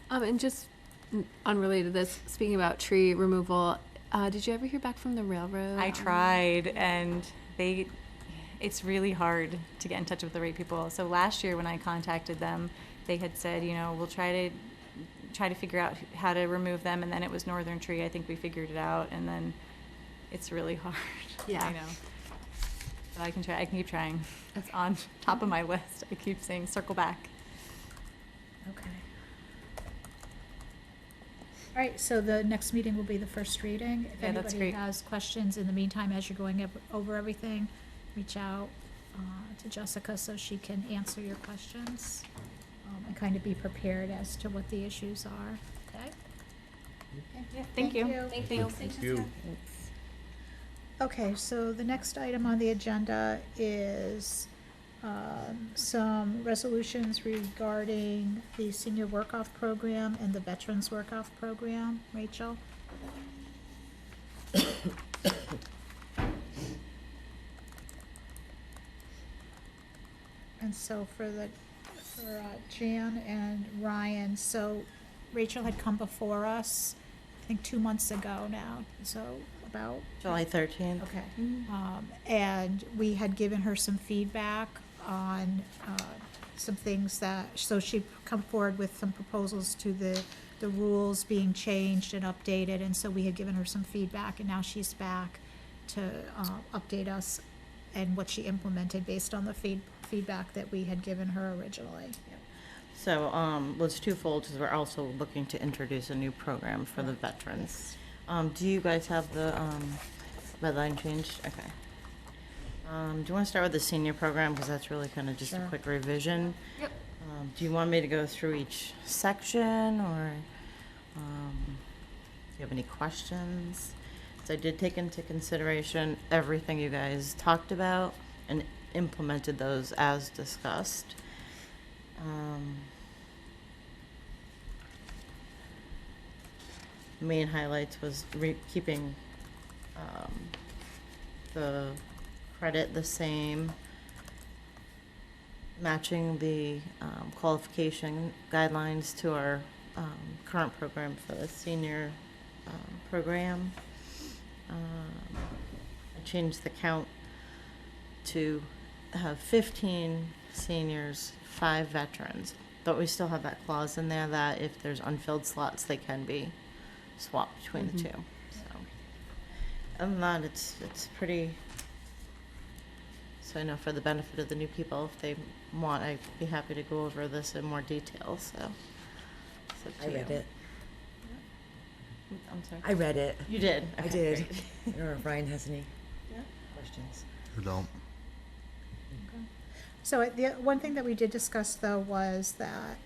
And just unrelated to this, speaking about tree removal, did you ever hear back from the railroad? I tried, and it's really hard to get in touch with the right people. So last year when I contacted them, they had said, we'll try to figure out how to remove them, and then it was Northern Tree. I think we figured it out, and then it's really hard. Yeah. I know. So I can try. I can keep trying. It's on top of my list. I keep saying circle back. Okay. All right, so the next meeting will be the first reading. If Yeah, that's anybody great. has questions in the meantime, as you're going over everything, reach out to Jessica so she can answer your questions and kind of be prepared as to what the issues are, okay? Thank you. Thank you. Thank you. Okay, so the next item on the agenda is some resolutions regarding the senior work-off program and the veterans work-off program. Rachel? And so for Jan and Ryan, so Rachel had come before us, I think 2 months ago now, so about. July 13th. Okay. And we had given her some feedback on some things that, so she'd come forward with some proposals to the rules being changed and updated, and so we had given her some feedback, and now she's back to update us and what she implemented based on the feedback that we had given her originally. So, well, it's twofold, because we're also looking to introduce a new program for the veterans. Do you guys have the red line changed? Okay. Do you want to start with the senior program, because that's really kind of just a Sure. quick revision? Yep. Do you want me to go through each section, or do you have any questions? So I did take into consideration everything you guys talked about and implemented those as discussed. Main highlights was keeping the credit the same, matching the qualification guidelines to our current program for the senior program. I changed the count to have 15 seniors, 5 veterans, but we still have that clause in there that if there's unfilled slots, they can be swapped between the two. So, other than that, it's pretty. So I know for the benefit of the new people, if they want, I'd be happy to go over this in more detail. So, it's up to I read you. it. I'm sorry. I read it. You did. I Okay, did. great. I don't know if Ryan has any Yeah. questions. I don't. So the one thing that we did discuss, though, was that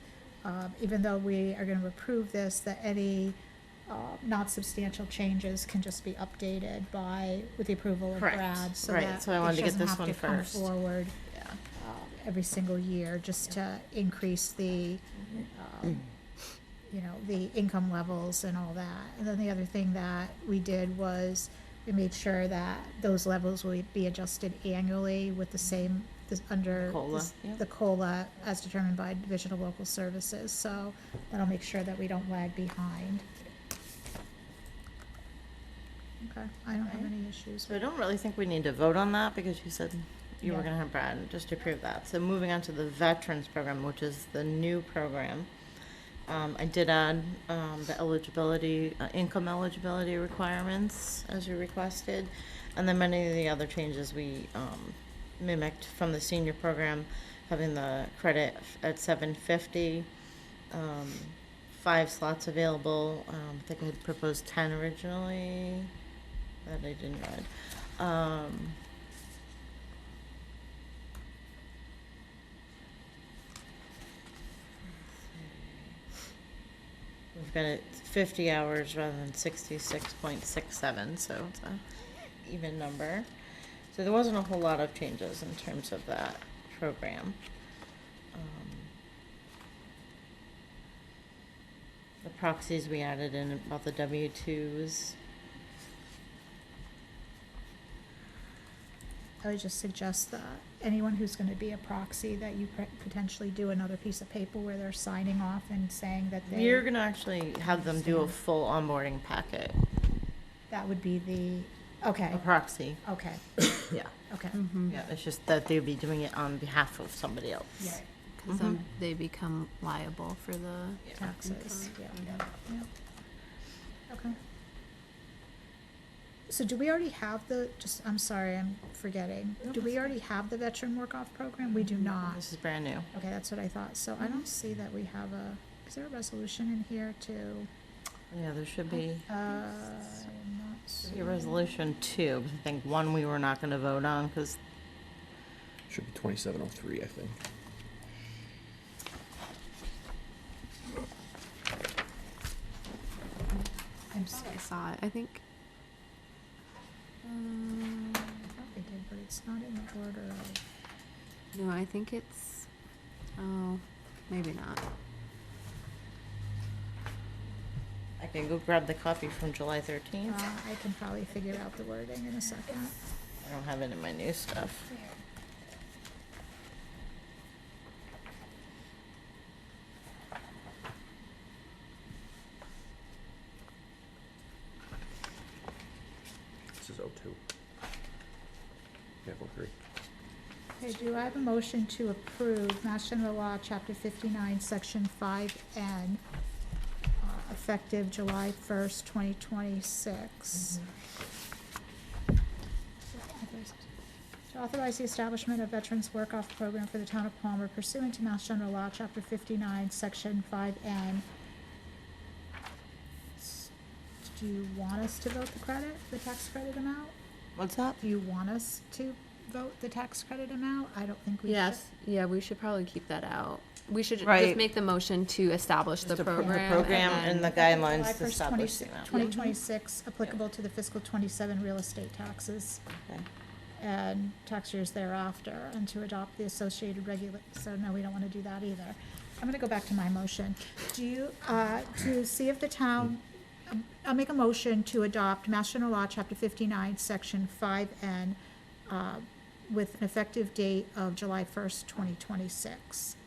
even though we are going to approve this, that any not substantial changes can just be updated with the approval of Correct. Brad. So Right, that so I wanted to she get doesn't this have one to come first. forward Yeah. every single year just to increase the, the income levels and all that. And then the other thing that we did was we made sure that those levels will be adjusted annually with the same, under COLA, this- yeah. the COLA as determined by Division of Local Services. So that'll make sure that we don't lag behind. Okay, I don't have any issues. So I don't really think we need to vote on that because you said you were Yeah. going to have Brad just to approve that. So moving on to the veterans program, which is the new program. I did add the eligibility, income eligibility requirements as you requested. And then many of the other changes we mimicked from the senior program, having the credit at $750, 5 slots available. I think I had proposed 10 originally that I didn't read. We've got it 50 hours rather than 66.67, so it's a even number. So there wasn't a whole lot of changes in terms of that program. The proxies we added in about the W-2s. I would just suggest that anyone who's going to be a proxy, that you potentially do another piece of paper where they're signing off and saying that they. We're gonna actually have them do a full onboarding packet. That would be the, okay, A proxy. okay, Yeah. okay. Yeah, it's just that they'd be doing it on behalf of somebody else. Right. Because then they become liable for the Taxes, yeah, yeah. Okay. So do we already have I'm sorry, I'm forgetting. Do we already have the veteran work-off program? We do not. This is brand new. Okay, that's what I thought. So I don't see that we have is there a resolution in here to? Yeah, there should be. Not Your resolution 2. I think 1 we were not going to vote on because Should be 2703, I think. I saw it. I think. I thought we did, but it's not in the order of. No, I think it's. Oh, maybe not. I can go grab the copy from July 13th. I can probably figure out the wording in a second. I don't have it in my new stuff. This is 02. Yeah, 03. Okay, do I have a motion to approve Mass General Law, Chapter 59, Section 5N, effective July 1st, 2026? To authorize the establishment of Veterans Work-Off Program for the Town of Palmer pursuant to Mass General Law, Chapter 59, Section 5N. Do you want us to vote the tax credit amount? What's that? Do you want us to vote the tax credit amount? I don't think we should. Yes. Yeah, we should probably keep that out. We should Right. just make the motion to establish the program. The program and and the then- guidelines July to 1st, establish the amount. 2026, applicable to the fiscal 27 real estate taxes. Okay. And tax years thereafter, and to adopt the associated so no, we don't want to do that either. I'm gonna go back to my motion. Do you, to see if the town, I'll make a motion to adopt Mass General Law, Chapter 59, Section 5N, with an effective date of July 1st, 2026.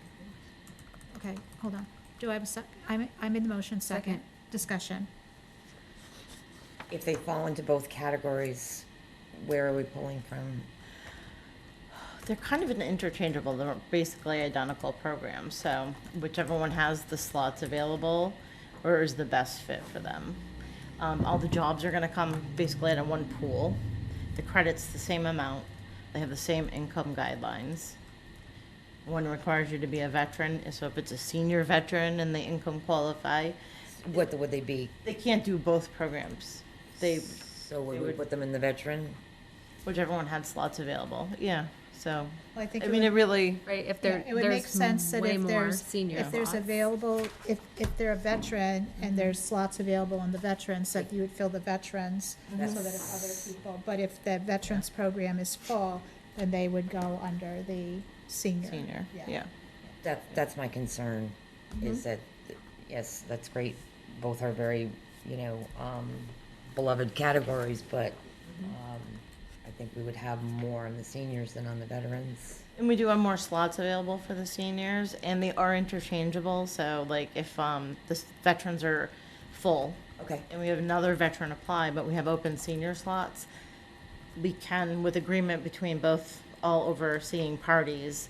Okay, hold on. Do I have a I'm in the motion, second. Discussion. If they fall into both categories, where are we pulling from? They're kind of an interchangeable. They're basically identical programs. So whichever one has the slots available or is the best fit for them. All the jobs are going to come basically out of one pool. The credit's the same amount. They have the same income guidelines. One requires you to be a veteran. So if it's a senior veteran and they income qualify, What would they be? they can't do both programs. So would we put them in the veteran? Whichever one had slots available. Yeah. So Well, I think I it mean, would- it really. Right, if Yeah, there, it would make there's sense that way if more there's, senior if there's slots. available, if they're a veteran and there's slots available on the veterans, that you would fill the veterans, so that if other people, but if the veterans program is full, then they would go under the senior. Senior, yeah. That's my concern, is that, yes, that's great. Both are very, beloved categories, but I think we would have more on the seniors than on the veterans. And we do have more slots available for the seniors, and they are interchangeable. So, like, if the veterans are full, Okay. and we have another veteran apply, but we have open senior slots, we can, with agreement between both all overseeing parties,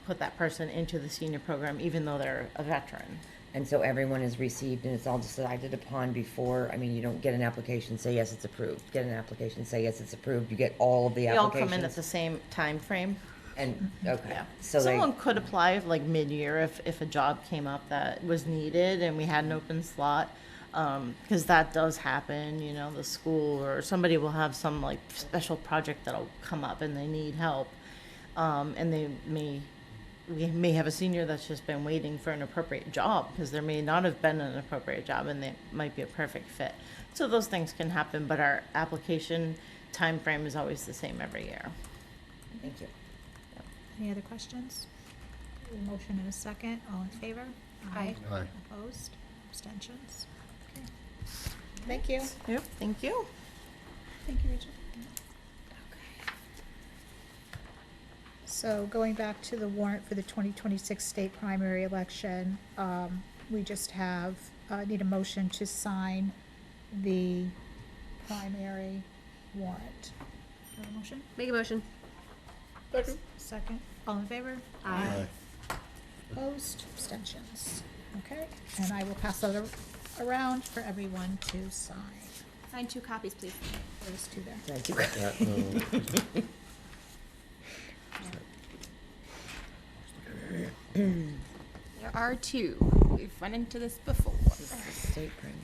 put that person into the senior program, even though they're a veteran. And so everyone is received and it's all decided upon before, you don't get an application, say yes, it's approved. Get an application, say yes, it's approved. You get all of the They all applications. come in at the same time frame. And, okay. Yeah. So Someone could apply like mid-year if a job came up that was needed and we had an open slot. Because that does happen, the school or somebody will have some like special project that'll come up and they need help. And we may have a senior that's just been waiting for an appropriate job because there may not have been an appropriate job and they might be a perfect fit. So those things can happen, but our application time frame is always the same every year. Thank you. Any other questions? A motion and a second, all in favor? Aye. Opposed? Abstentions? Okay. Thank you. Yep, thank you. Thank you, Rachel. So going back to the warrant for the 2026 state primary election, we just need a motion to sign the primary warrant. Do I have a motion? Make a motion. Second. All in favor? Aye. Opposed? Abstentions? Okay, and I will pass that around for everyone to sign. Sign 2 copies, please. There's 2 there. Thank you. There are 2. We've run into this before. State primary.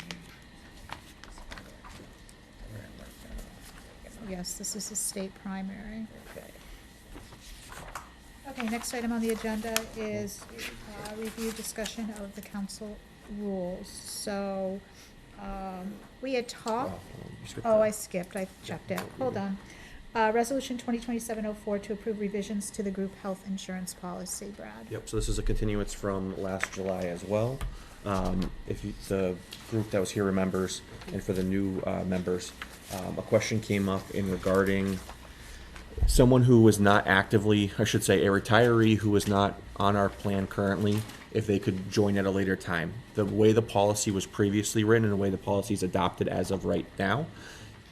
Yes, this is a state primary. Okay. Okay, next item on the agenda is review discussion of the council rules. So, we had talked, I skipped, I checked it, hold on. Resolution 2027-04 to approve revisions to the group health insurance policy, Brad. Yep, so this is a continuance from last July as well. If the group that was here remembers, and for the new members, a question came up in regarding someone who was not actively, I should say, a retiree who was not on our plan currently, if they could join at a later time. The way the policy was previously written and the way the policy is adopted as of right now,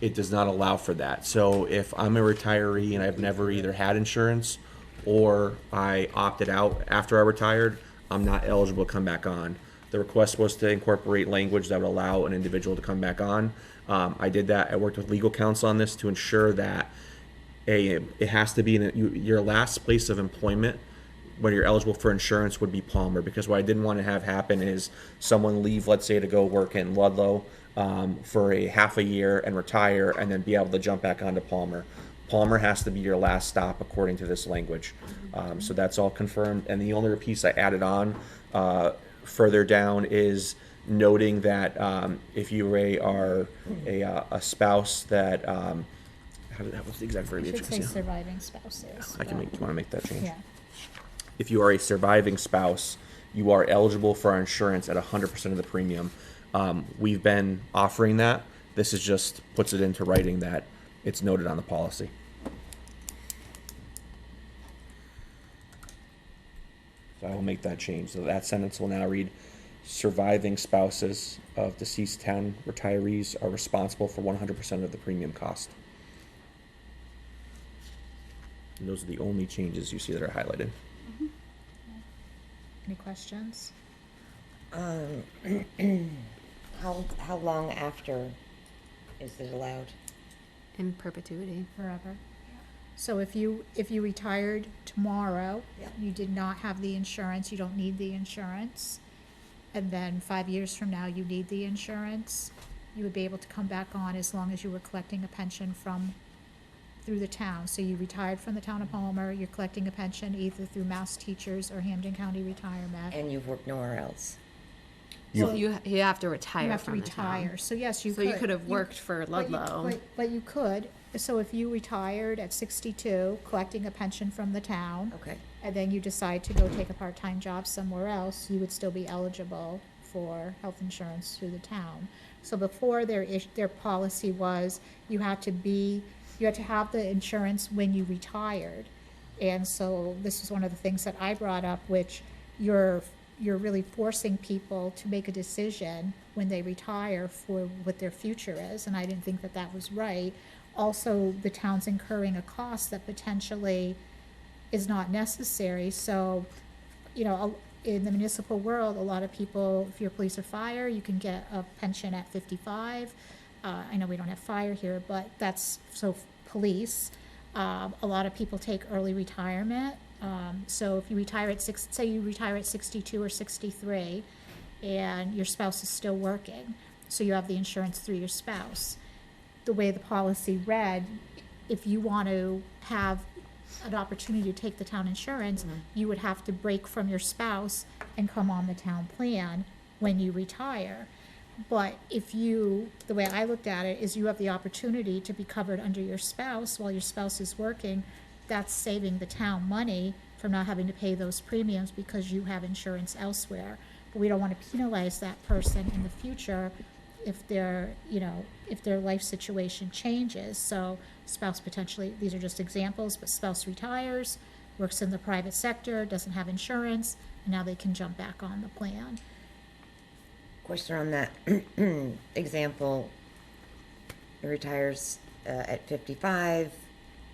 it does not allow for that. So if I'm a retiree and I've never either had insurance or I opted out after I retired, I'm not eligible to come back on. The request was to incorporate language that would allow an individual to come back on. I did that. I worked with legal counsel on this to ensure that it has to be your last place of employment when you're eligible for insurance would be Palmer, because what I didn't want to have happen is someone leave, let's say, to go work in Ludlow for a half a year and retire and then be able to jump back onto Palmer. Palmer has to be your last stop according to this language. So that's all confirmed. And the only piece I added on further down is noting that if you are a spouse that what's the exact verbiage? Should say surviving spouses. I can make. Do you want to make that change? Yeah. If you are a surviving spouse, you are eligible for our insurance at 100% of the premium. We've been offering that. This is just puts it into writing that it's noted on the policy. So I will make that change. So that sentence will now read, surviving spouses of deceased town retirees are responsible for 100% of the premium cost. And those are the only changes you see that are highlighted. Any questions? How long after is it allowed? In perpetuity. Forever. So if you retired tomorrow, you did not have the insurance, you don't need the insurance, and then 5 years from now you need the insurance, you would be able to come back on as long as you were collecting a pension through the town. So you retired from the town of Palmer, you're collecting a pension either through Mass Teachers or Hampden County Retirement. And you've worked nowhere else. So you have to retire. You have to from the town. retire. So yes, you So could. you could have worked for Ludlow. But you could. So if you retired at 62, collecting a pension from the town. Okay. And then you decide to go take a part-time job somewhere else, you would still be eligible for health insurance through the town. So before their policy was you had to have the insurance when you retired. And so this is one of the things that I brought up, which you're really forcing people to make a decision when they retire for what their future is, and I didn't think that that was right. Also, the town's incurring a cost that potentially is not necessary. So, in the municipal world, a lot of people, if you're police or fire, you can get a pension at 55. I know we don't have fire here, but that's, so police. A lot of people take early retirement. So if you retire at say you retire at 62 or 63, and your spouse is still working, so you have the insurance through your spouse. The way the policy read, if you want to have an opportunity to take the town insurance, you would have to break from your spouse and come on the town plan when you retire. But the way I looked at it is you have the opportunity to be covered under your spouse while your spouse is working. That's saving the town money from not having to pay those premiums because you have insurance elsewhere. But we don't want to penalize that person in the future if their life situation changes. So spouse potentially, these are just examples, but spouse retires, works in the private sector, doesn't have insurance, and now they can jump back on the plan. Question on that example, he retires at 55,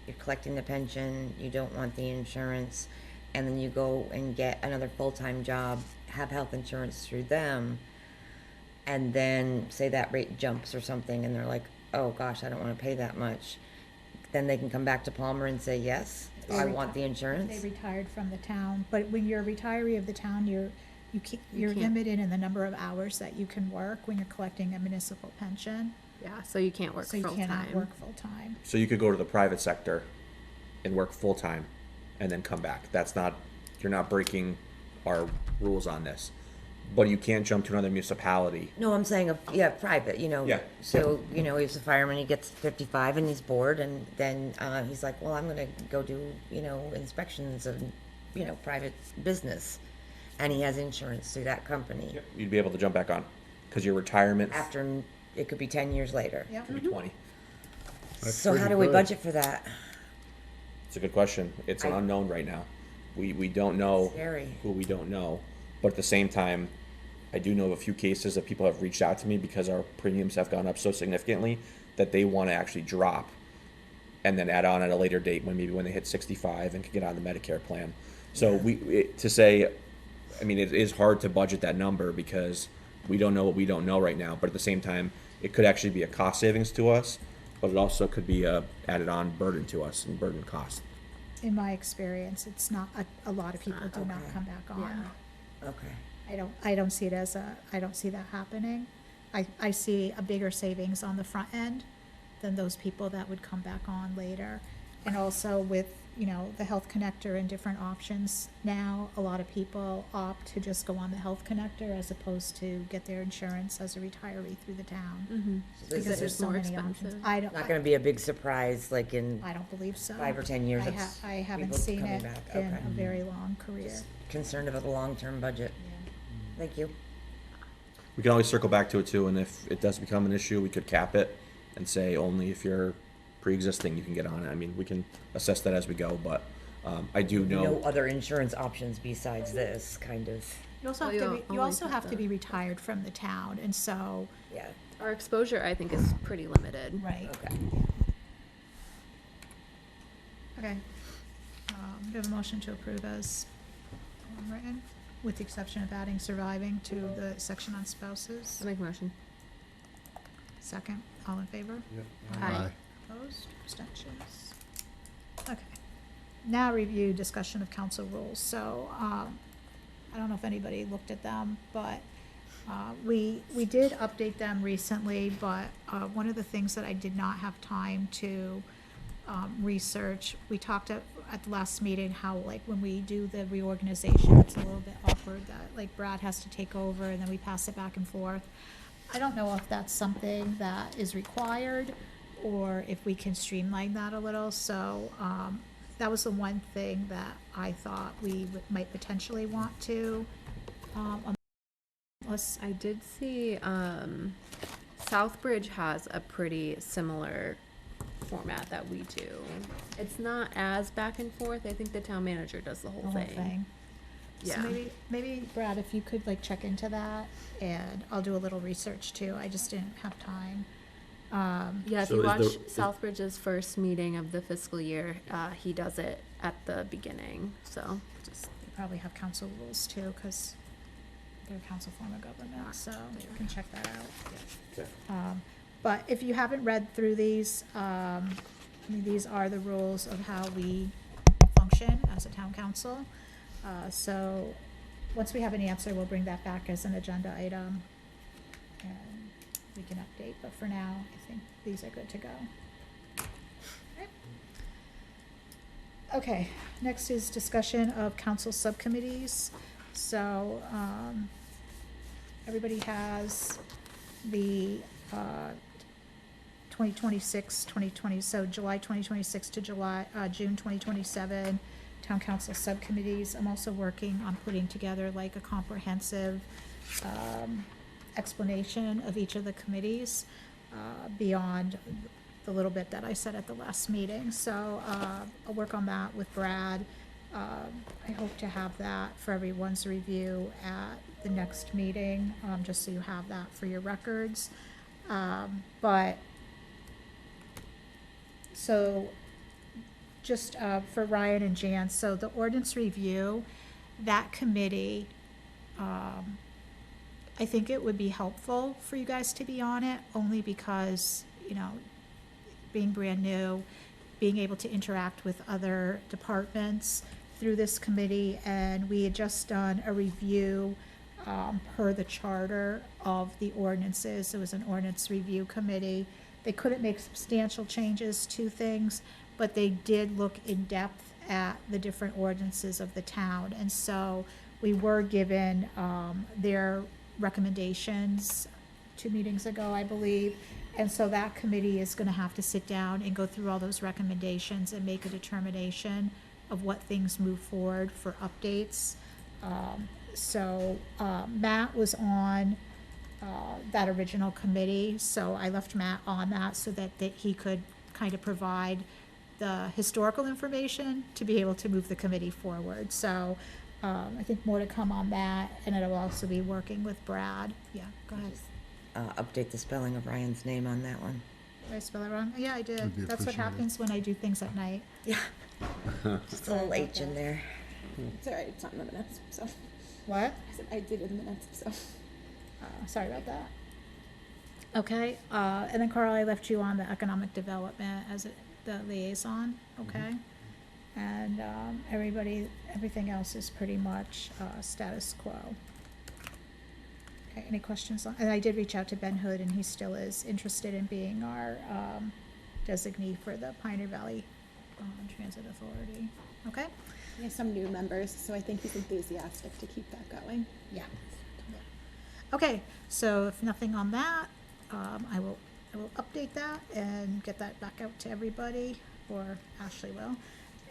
you're collecting the pension, you don't want the insurance, and then you go and get another full-time job, have health insurance through them, and then say that rate jumps or something, and they're like, oh gosh, I don't want to pay that much, then they can come back to Palmer and say, yes, They I want reti- the insurance? They retired from the town, but when you're a retiree of the town, you're You can't- limited in the number of hours that you can work when you're collecting a municipal pension. Yeah, so you can't work So you full cannot time. work full-time. So you could go to the private sector and work full-time and then come back. That's not, you're not breaking our rules on this. But you can't jump to another municipality. No, I'm saying, yeah, private, you know. Yeah. So, you know, he's a fireman, he gets 55 and he's bored, and then he's like, well, I'm gonna go do, you know, inspections of, you know, private business. And he has insurance through that company. You'd be able to jump back on, because your retirement After, it could be 10 years later. Yep. could be 20. That's So how pretty do we good. budget for that? It's a good question. It's an I- unknown right now. We don't know Scary. who we don't know. But at the same time, I do know of a few cases that people have reached out to me because our premiums have gone up so significantly that they want to actually drop and then add on at a later date when maybe when they hit 65 and can get on the Medicare plan. So to say, I mean, it is hard to budget that number because we don't know what we don't know right now. But at the same time, it could actually be a cost savings to us, but it also could be a added on burden to us and burden cost. In my experience, it's not, a lot of people do not Okay. come back on. Okay. I don't see it as I don't see that happening. I see a bigger savings on the front end than those people that would come back on later. And also with, you know, the Health Connector and different options now, a lot of people opt to just go on the Health Connector as opposed to get their insurance as a retiree through the town. Mm-hmm. So Because this there's is so more many expensive. options. I don't, not gonna be a big surprise, like in I don't believe so. 5 or 10 years. I it's haven't people seen coming it back. in Okay. a very long career. Concerned about the long-term budget. Thank you. We can always circle back to it too, and if it does become an issue, we could cap it and say only if you're pre-existing you can get on it. I mean, we can assess that as we go, but I do No know. other insurance options besides this, kind of. You also Well, have to you be, you always also have have to to- be retired from the town, and so, Yeah. Our exposure, I think, is pretty limited. right, Okay. okay. Do you have a motion to approve as written, with the exception of adding surviving to the section on spouses? I make a motion. Second, all in favor? Aye. Opposed, abstentions? Okay. Now review discussion of council rules. So, I don't know if anybody looked at them, but, we did update them recently, but, one of the things that I did not have time to, research, we talked at the last meeting how, like, when we do the reorganization, it's a little bit awkward that, like, Brad has to take over and then we pass it back and forth. I don't know if that's something that is required or if we can streamline that a little, so, that was the one thing that I thought we might potentially want to, unless, I did see Southbridge has a pretty similar format that we do. It's not as back and forth. I think the town manager does the whole the whole thing. So Yeah. maybe Brad, if you could like check into that, and I'll do a little research too, I just didn't have time. Yeah, if So you is watch the- Southbridge's first meeting of the fiscal year, he does it at the beginning. So just They probably have council rules too, cause they're council form of government, so you can check that out. Okay. But if you haven't read through these, I mean, these are the rules of how we function as a town council. So, once we have an answer, we'll bring that back as an agenda item, and we can update, but for now, I think these are good to go. Okay, next is discussion of council subcommittees. So, everybody has the, 2020, so July 2026 to June 2027 town council subcommittees. I'm also working on putting together like a comprehensive, explanation of each of the committees, beyond the little bit that I said at the last meeting. So, I'll work on that with Brad. I hope to have that for everyone's review at the next meeting, just so you have that for your records. But, so, just, for Ryan and Jan, so the ordinance review, that committee, I think it would be helpful for you guys to be on it, only because you know, being brand new, being able to interact with other departments through this committee, and we had just done a review per the charter of the ordinances. It was an ordinance review committee. They couldn't make substantial changes to things, but they did look in depth at the different ordinances of the town. And so we were given their recommendations 2 meetings ago, I believe. And so that committee is going to have to sit down and go through all those recommendations and make a determination of what things move forward for updates. Matt was on that original committee, so I left Matt on that so that he could kind of provide the historical information to be able to move the committee forward. So I think more to come on that, and it'll also be working with Brad. Yeah, go ahead. Update the spelling of Ryan's name on that one. Did I spell it wrong? Yeah, I did. Would be That's what appreciated. happens when I do things at night. Yeah. Just a little H in there. It's all right, it's not in the minutes, so. What? I said I did it in the minutes, so. Sorry about that. Okay, and then Carl, I left you on the economic development as the liaison, okay? And everything else is pretty much status quo. Okay, any questions? And I did reach out to Ben Hood, and he still is interested in being our designee for the Pioneer Valley Transit Authority. Okay? We have some new members, so I think he's enthusiastic to keep that going. Yeah. Okay, so if nothing on that, I will update that and get that back out to everybody, or Ashley will.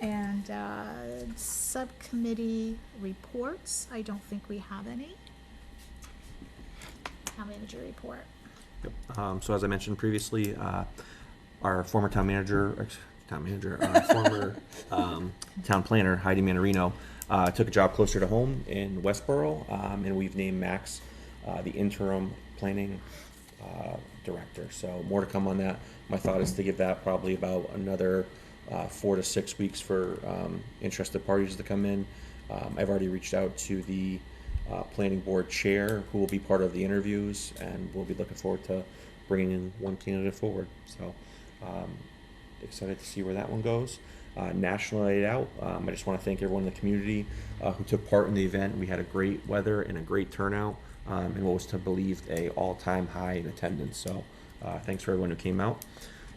And subcommittee reports, I don't think we have any. Town manager report. Yep. So as I mentioned previously, our former former town planner, Heidi Manarino, took a job closer to home in Westboro, and we've named Max the interim planning director. So more to come on that. My thought is to give that probably about another 4 to 6 weeks for interested parties to come in. I've already reached out to the planning board chair, who will be part of the interviews, and we'll be looking forward to bringing in one candidate forward. So excited to see where that one goes. National Night Out, I just want to thank everyone in the community who took part in the event. We had a great weather and a great turnout, and what was to believe a all-time high in attendance. So thanks for everyone who came out.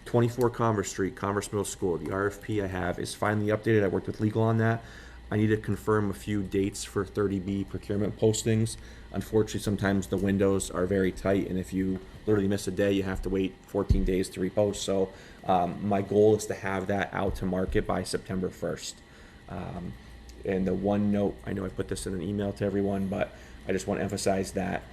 24 Converse Street, Converse Middle School. The RFP I have is finally updated. I worked with legal on that. I need to confirm a few dates for 30B procurement postings. Unfortunately, sometimes the windows are very tight, and if you literally miss a day, you have to wait 14 days to repost. So my goal is to have that out to market by September 1st. And the one note, I know I put this in an email to everyone, but I just want to emphasize that,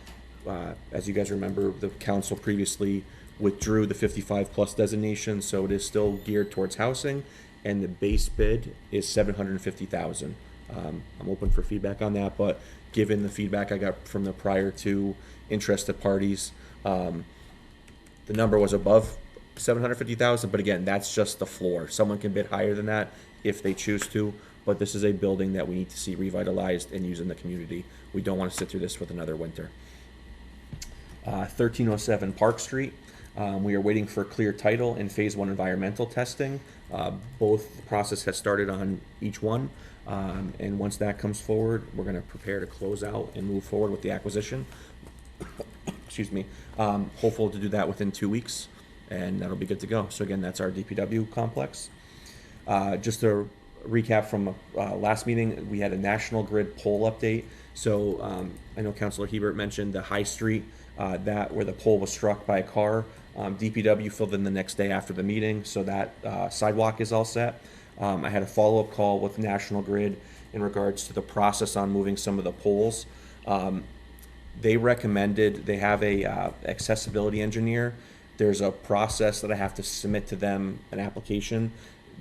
as you guys remember, the council previously withdrew the 55 plus designation, so it is still geared towards housing, and the base bid is $750,000. I'm open for feedback on that, but given the feedback I got from the prior two interested parties, the number was above $750,000, but again, that's just the floor. Someone can bid higher than that if they choose to, but this is a building that we need to see revitalized and used in the community. We don't want to sit through this with another winter. 1307 Park Street. We are waiting for clear title and phase 1 environmental testing. Both process has started on each one, and once that comes forward, we're going to prepare to close out and move forward with the acquisition. Excuse me. Hopeful to do that within 2 weeks, and that'll be good to go. So again, that's our DPW complex. Just to recap from last meeting, we had a National Grid poll update. So I know Councilor Hebert mentioned the High Street, that where the pole was struck by a car. DPW filled in the next day after the meeting, so that sidewalk is all set. I had a follow-up call with National Grid in regards to the process on moving some of the poles. They recommended, they have a accessibility engineer. There's a process that I have to submit to them, an application.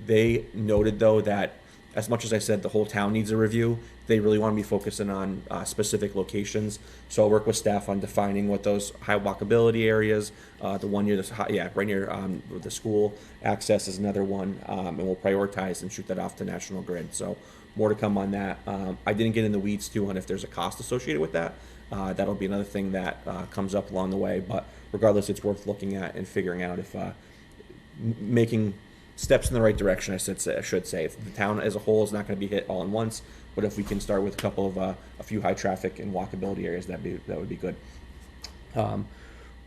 They noted though that as much as I said the whole town needs a review, they really want to be focusing on specific locations. So I'll work with staff on defining what those high walkability areas, the one near the, right near the school access is another one, and we'll prioritize and shoot that off to National Grid. So more to come on that. I didn't get in the weeds too on if there's a cost associated with that. That'll be another thing that comes up along the way, but regardless, it's worth looking at and figuring out if making steps in the right direction. I should say, if the town as a whole is not going to be hit all at once, but if we can start with a couple of a few high traffic and walkability areas, that would be good.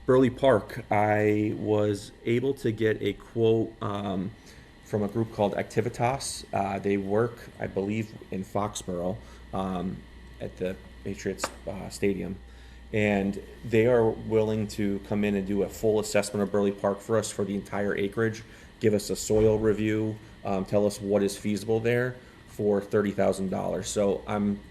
Burley Park, I was able to get a quote from a group called Activitas. They work, I believe, in Foxborough at the Patriots Stadium. And they are willing to come in and do a full assessment of Burley Park for us for the entire acreage, give us a soil review, tell us what is feasible there for $30,000. So I'm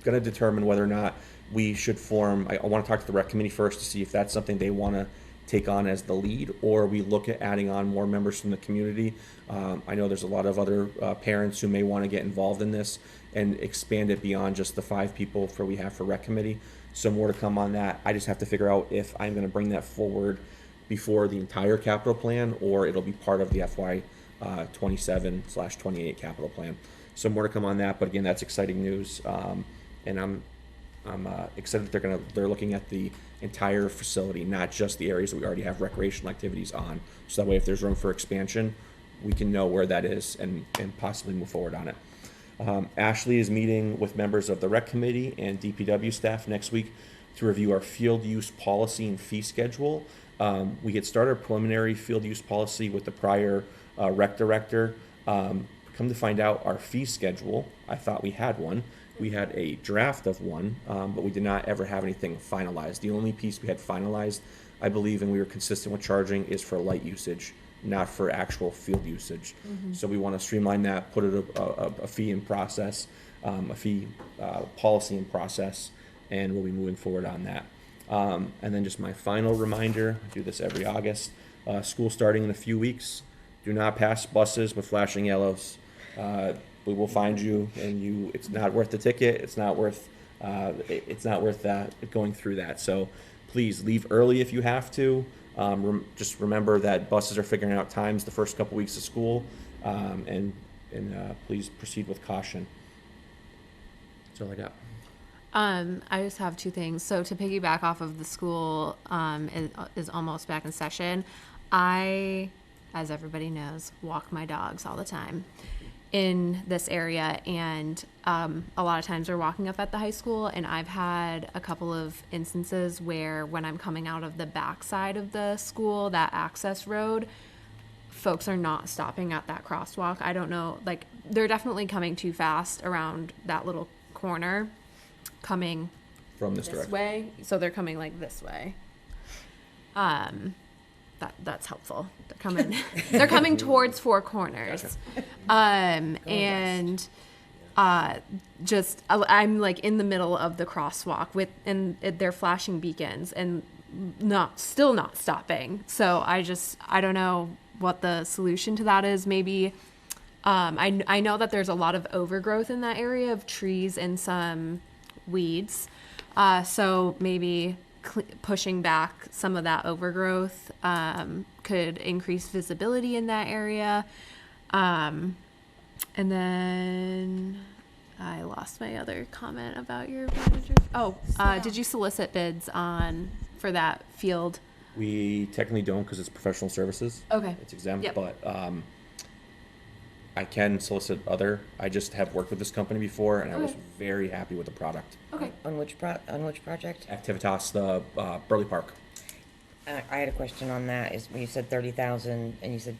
going to determine whether or not we should form, I want to talk to the rec committee first to see if that's something they want to take on as the lead, or we look at adding on more members from the community. I know there's a lot of other parents who may want to get involved in this and expand it beyond just the 5 people we have for rec committee. So more to come on that. I just have to figure out if I'm going to bring that forward before the entire capital plan, or it'll be part of the FY 27/28 capital plan. So more to come on that. But again, that's exciting news, and I'm excited that they're looking at the entire facility, not just the areas that we already have recreational activities on. So that way, if there's room for expansion, we can know where that is and possibly move forward on it. Ashley is meeting with members of the rec committee and DPW staff next week to review our field use policy and fee schedule. We had started a preliminary field use policy with the prior rec director. Come to find out, our fee schedule, I thought we had one. We had a draft of one, but we did not ever have anything finalized. The only piece we had finalized, I believe, and we were consistent with charging, is for light usage, not for actual field usage. So we want to streamline that, put it a fee in process, a fee policy in process, and we'll be moving forward on that. And then just my final reminder, I do this every August, school starting in a few weeks. Do not pass buses with flashing yellows. We will find you, and it's not worth the ticket. It's not worth going through that. So please leave early if you have to. Just remember that buses are figuring out times the first couple weeks of school, and please proceed with caution. That's all I got. I just have 2 things. So to piggyback off of the school is almost back in session. I, as everybody knows, walk my dogs all the time in this area, and a lot of times we're walking up at the high school, and I've had a couple of instances where when I'm coming out of the back side of the school, that access road, folks are not stopping at that crosswalk. I don't know, like, they're definitely coming too fast around that little corner, coming from this direction way, so they're coming like this way. That's helpful. They're coming towards Four Corners. And just I'm like in the middle of the crosswalk and they're flashing beacons and still not stopping. So I don't know what the solution to that is. Maybe I know that there's a lot of overgrowth in that area of trees and some weeds. So maybe pushing back some of that overgrowth could increase visibility in that area. And then I lost my other comment about your manager. Did you solicit bids for that field? We technically don't, because it's professional services. Okay. It's exempt, Yep. but I can solicit other. I just have worked with this company before, and I was very happy with the product. Okay. On which project? Activitas, the Burley Park. I had a question on that. Is when you said 30,000, and you said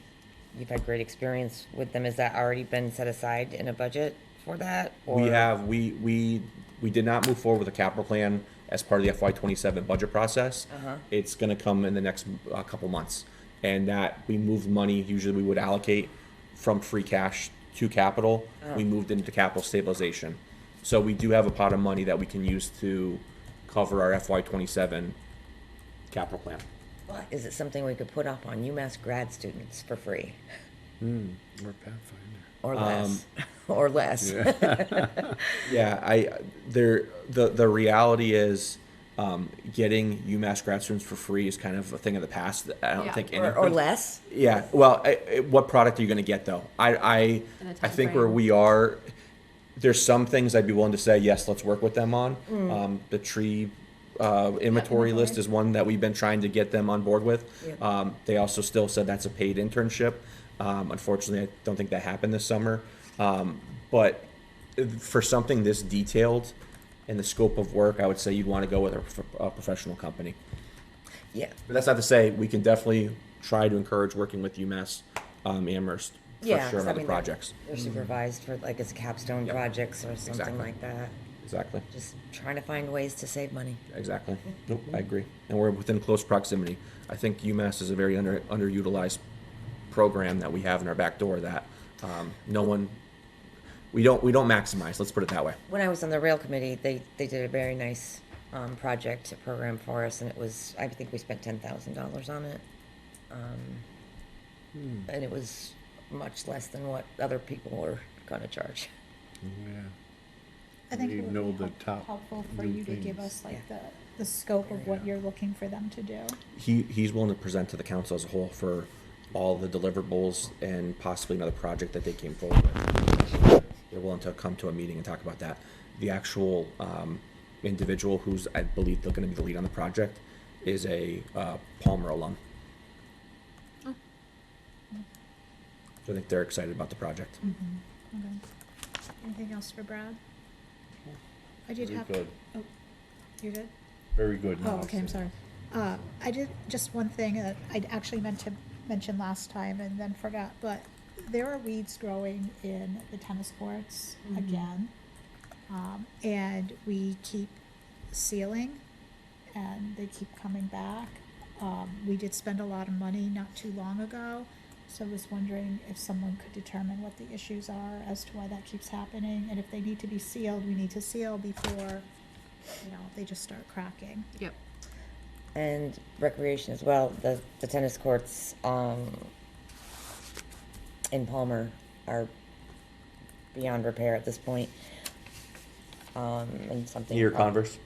you've had great experience with them. Has that already been set aside in a budget for that? Or? We have. We did not move forward with a capital plan as part of the FY27 budget process. It's going to come in the next couple months, and that we moved money. Usually, we would allocate from free cash to capital. We moved into capital stabilization. So we do have a pot of money that we can use to cover our FY27 capital plan. Well, is it something we could put up on UMass grad students for free? Or Pathfinder. Or less. Or less. Yeah, the reality is getting UMass grad students for free is kind of a thing of the past. I don't think any or less. Yeah. Well, what product are you going to get though? I think where we are, there's some things I'd be willing to say yes, let's work with them on. The tree inventory list is one that we've been trying to get them on board with. Yeah. They also still said that's a paid internship. Unfortunately, I don't think that happened this summer. But for something this detailed in the scope of work, I would say you'd want to go with a professional company. Yeah. But that's not to say we can definitely try to encourage working with UMass Amherst for Yeah, sure 'cause on I other mean, projects. They're supervised for like as capstone Yep. projects or something Exactly. like that. Exactly. Just trying to find ways to save money. Exactly. Nope, I agree. And we're within close proximity. I think UMass is a very underutilized program that we have in our back door that no one, we don't maximize. Let's put it that way. When I was on the rail committee, they did a very nice project program for us, and it was, I think we spent $10,000 on it. And it was much less than what other people were gonna charge. Yeah. I think We it would know be the top helpful for new you to give things. us like the scope of what you're looking for them to do. He's willing to present to the council as a whole for all the deliverables and possibly another project that they came forward with. They're willing to come to a meeting and talk about that. The actual individual who's, I believe, they're going to be the lead on the project is a Palmer alum. So I think they're excited about the project. Okay. Anything else for Brad? I did Very have. good. Oh, you did? Very good. Oh, okay, I'm sorry. I did, just one thing that I actually meant to mention last time and then forgot, but there are weeds growing in the tennis courts again. And we keep sealing and they keep coming back. We did spend a lot of money not too long ago, so I was wondering if someone could determine what the issues are as to why that keeps happening, and if they need to be sealed, we need to seal before, they just start cracking. Yep. And recreation as well, the tennis courts in Palmer are beyond repair at this point. And something. Near Converse?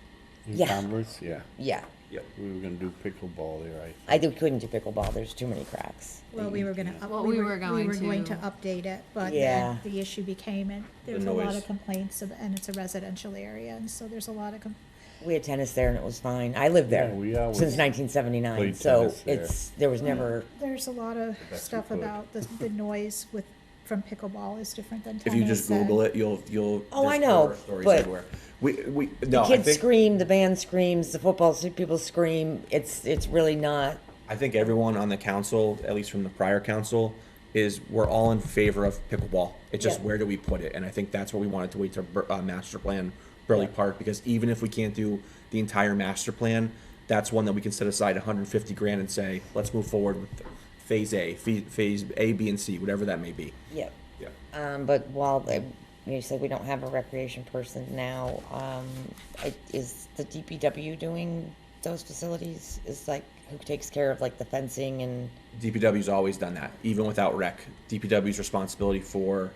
In Yeah. Converse, yeah. Yeah. Yep. We were gonna do pickleball there, couldn't do pickleball, there's too many cracks. Well, we were gonna, Well, we we were were going going to to- update it, but Yeah. then the issue became, and there's The a lot noise. of complaints, and it's a residential area, and so there's a lot of, We had tennis there and it was fine. I lived there Yeah, we always since 1979, played so tennis there. there was never, there's a lot of best stuff we could. about the noise from pickleball is different than tennis. If you just Google and- it, you'll. Oh, I there's know, horror stories but everywhere. We the no, I kids think scream, the band screams, the football people scream. It's really not. I think everyone on the council, at least from the prior council, we're all in favor of pickleball. It's just Yeah. where do we put it? And I think that's what we wanted to wait to master plan Burley Yeah. Park, because even if we can't do the entire master plan, that's one that we can set aside 150 grand and say, let's move forward with phase A, phase A, B, and C, whatever that may be. Yeah. Yeah. But while you said we don't have a recreation person now, is the DPW doing those facilities? Is like who takes care of like the fencing and? DPW's always done that, even without rec. DPW's responsibility for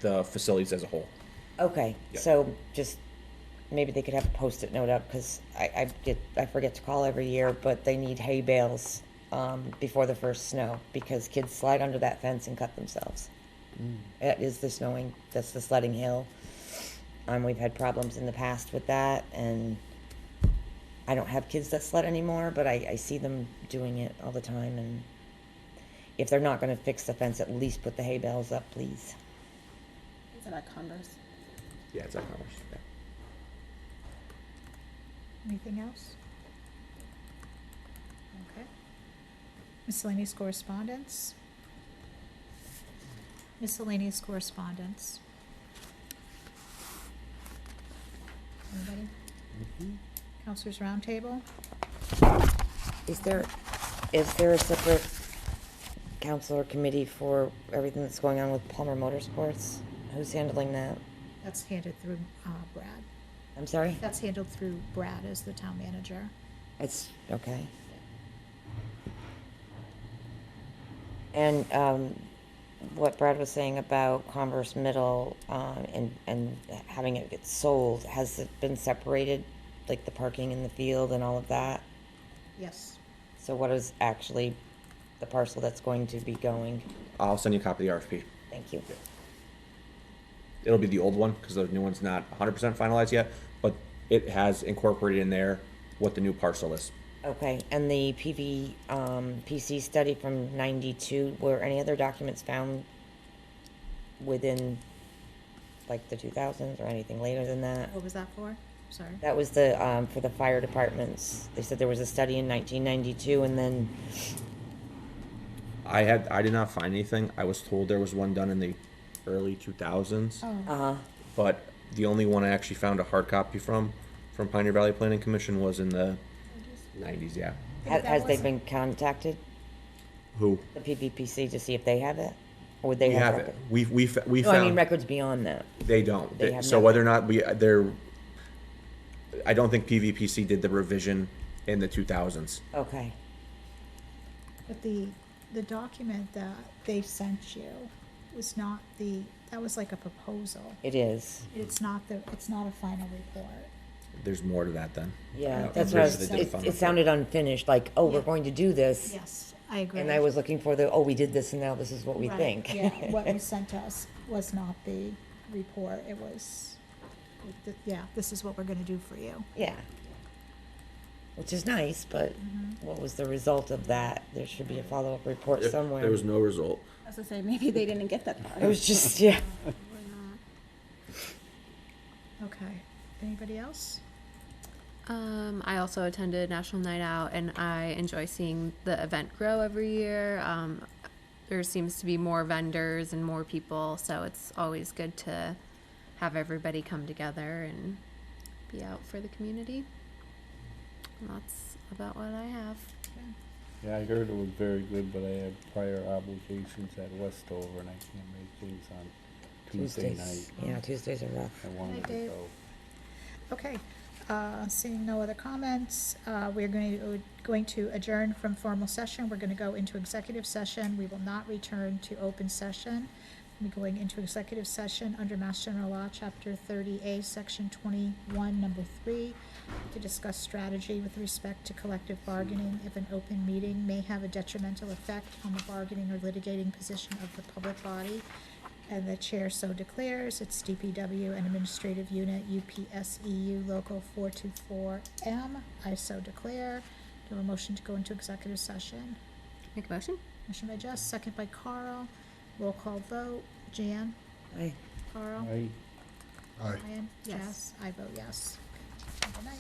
the facilities as a whole. Okay, Yeah. so just maybe they could have a Post-it note up because I forget to call every year, but they need hay bales before the first snow because kids slide under that fence and cut themselves. That is that's the sledding hill. We've had problems in the past with that, and I don't have kids that sled anymore, but I see them doing it all the time. And if they're not going to fix the fence, at least put the hay bales up, please. Is it at Converse? Yeah, it's at Commerce. Yeah. Anything else? Okay. Miscellaneous correspondence? Miscellaneous correspondence. Anybody? Counselors Roundtable? Is there a separate council or committee for everything that's going on with Palmer Motorsports? Who's handling that? That's handled through Brad. I'm sorry? That's handled through Brad as the town manager. It's, okay. And what Brad was saying about Commerce Middle and having it get sold, has it been separated, like the parking in the field and all of that? Yes. So what is actually the parcel that's going to be going? I'll send you a copy of the RFP. Thank you. It'll be the old one because the new one's not 100% finalized yet, but it has incorporated in there what the new parcel is. Okay, and the PC study from 92, were any other documents found within, like, the 2000s or anything later than that? What was that for? Sorry. That was the, for the fire departments. They said there was a study in 1992, and then, I did not find anything. I was told there was one done in the early 2000s. Oh, But the only one I actually found a hard copy from Pioneer Valley Planning Commission was in the 90s, yeah. has they been contacted, Who? the PVPC, to see if they have it? Or would they We have have it. records? We No, I mean found, records beyond that. they don't. They have So whether or nothing. not I don't think PVPC did the revision in the 2000s. Okay. but the document that they sent you was not that was like a proposal. It is. It's not a final report. There's more to that then. Yeah, Yeah, that's what I was, originally they did a final it report. sounded unfinished, like, oh, we're Yeah. going to do this. Yes, I agree. And I was looking for we did this and now this is what we Right, think. Yeah, what was sent to us was not the report, it was, this is what we're gonna do for you. Yeah. Which is nice, but what was the result of that? There should be a follow-up report somewhere. There was no result. I was gonna say, maybe they didn't get that far. It was just, yeah. Okay, anybody else? I also attended National Night Out, and I enjoy seeing the event grow every year. There seems to be more vendors and more people, so it's always good to have everybody come together and be out for the community. And that's about what I have. Yeah, I heard it was very good, but I had prior obligations at Westover, and I can't make things on Tuesday night. Yeah, Tuesdays are rough. I wanted Hi, to Dave. go. Okay, seeing no other comments, we're going to adjourn from formal session. We're gonna go into executive session. We will not return to open session. We're going into executive session under Mass General Law, Chapter 30A, Section 21, Number 3, to discuss strategy with respect to collective bargaining if an open meeting may have a detrimental effect on the bargaining or litigating position of the public body. And the chair so declares. It's DPW and Administrative Unit, UPSEU Local 424M. I so declare. Do a motion to go into executive session. Make a motion? Motion by Jess, second by Carl. Roll call vote. Jan? Aye. Carl? Aye. Aye. Ryan? Yes. Jess? I vote yes. Good night.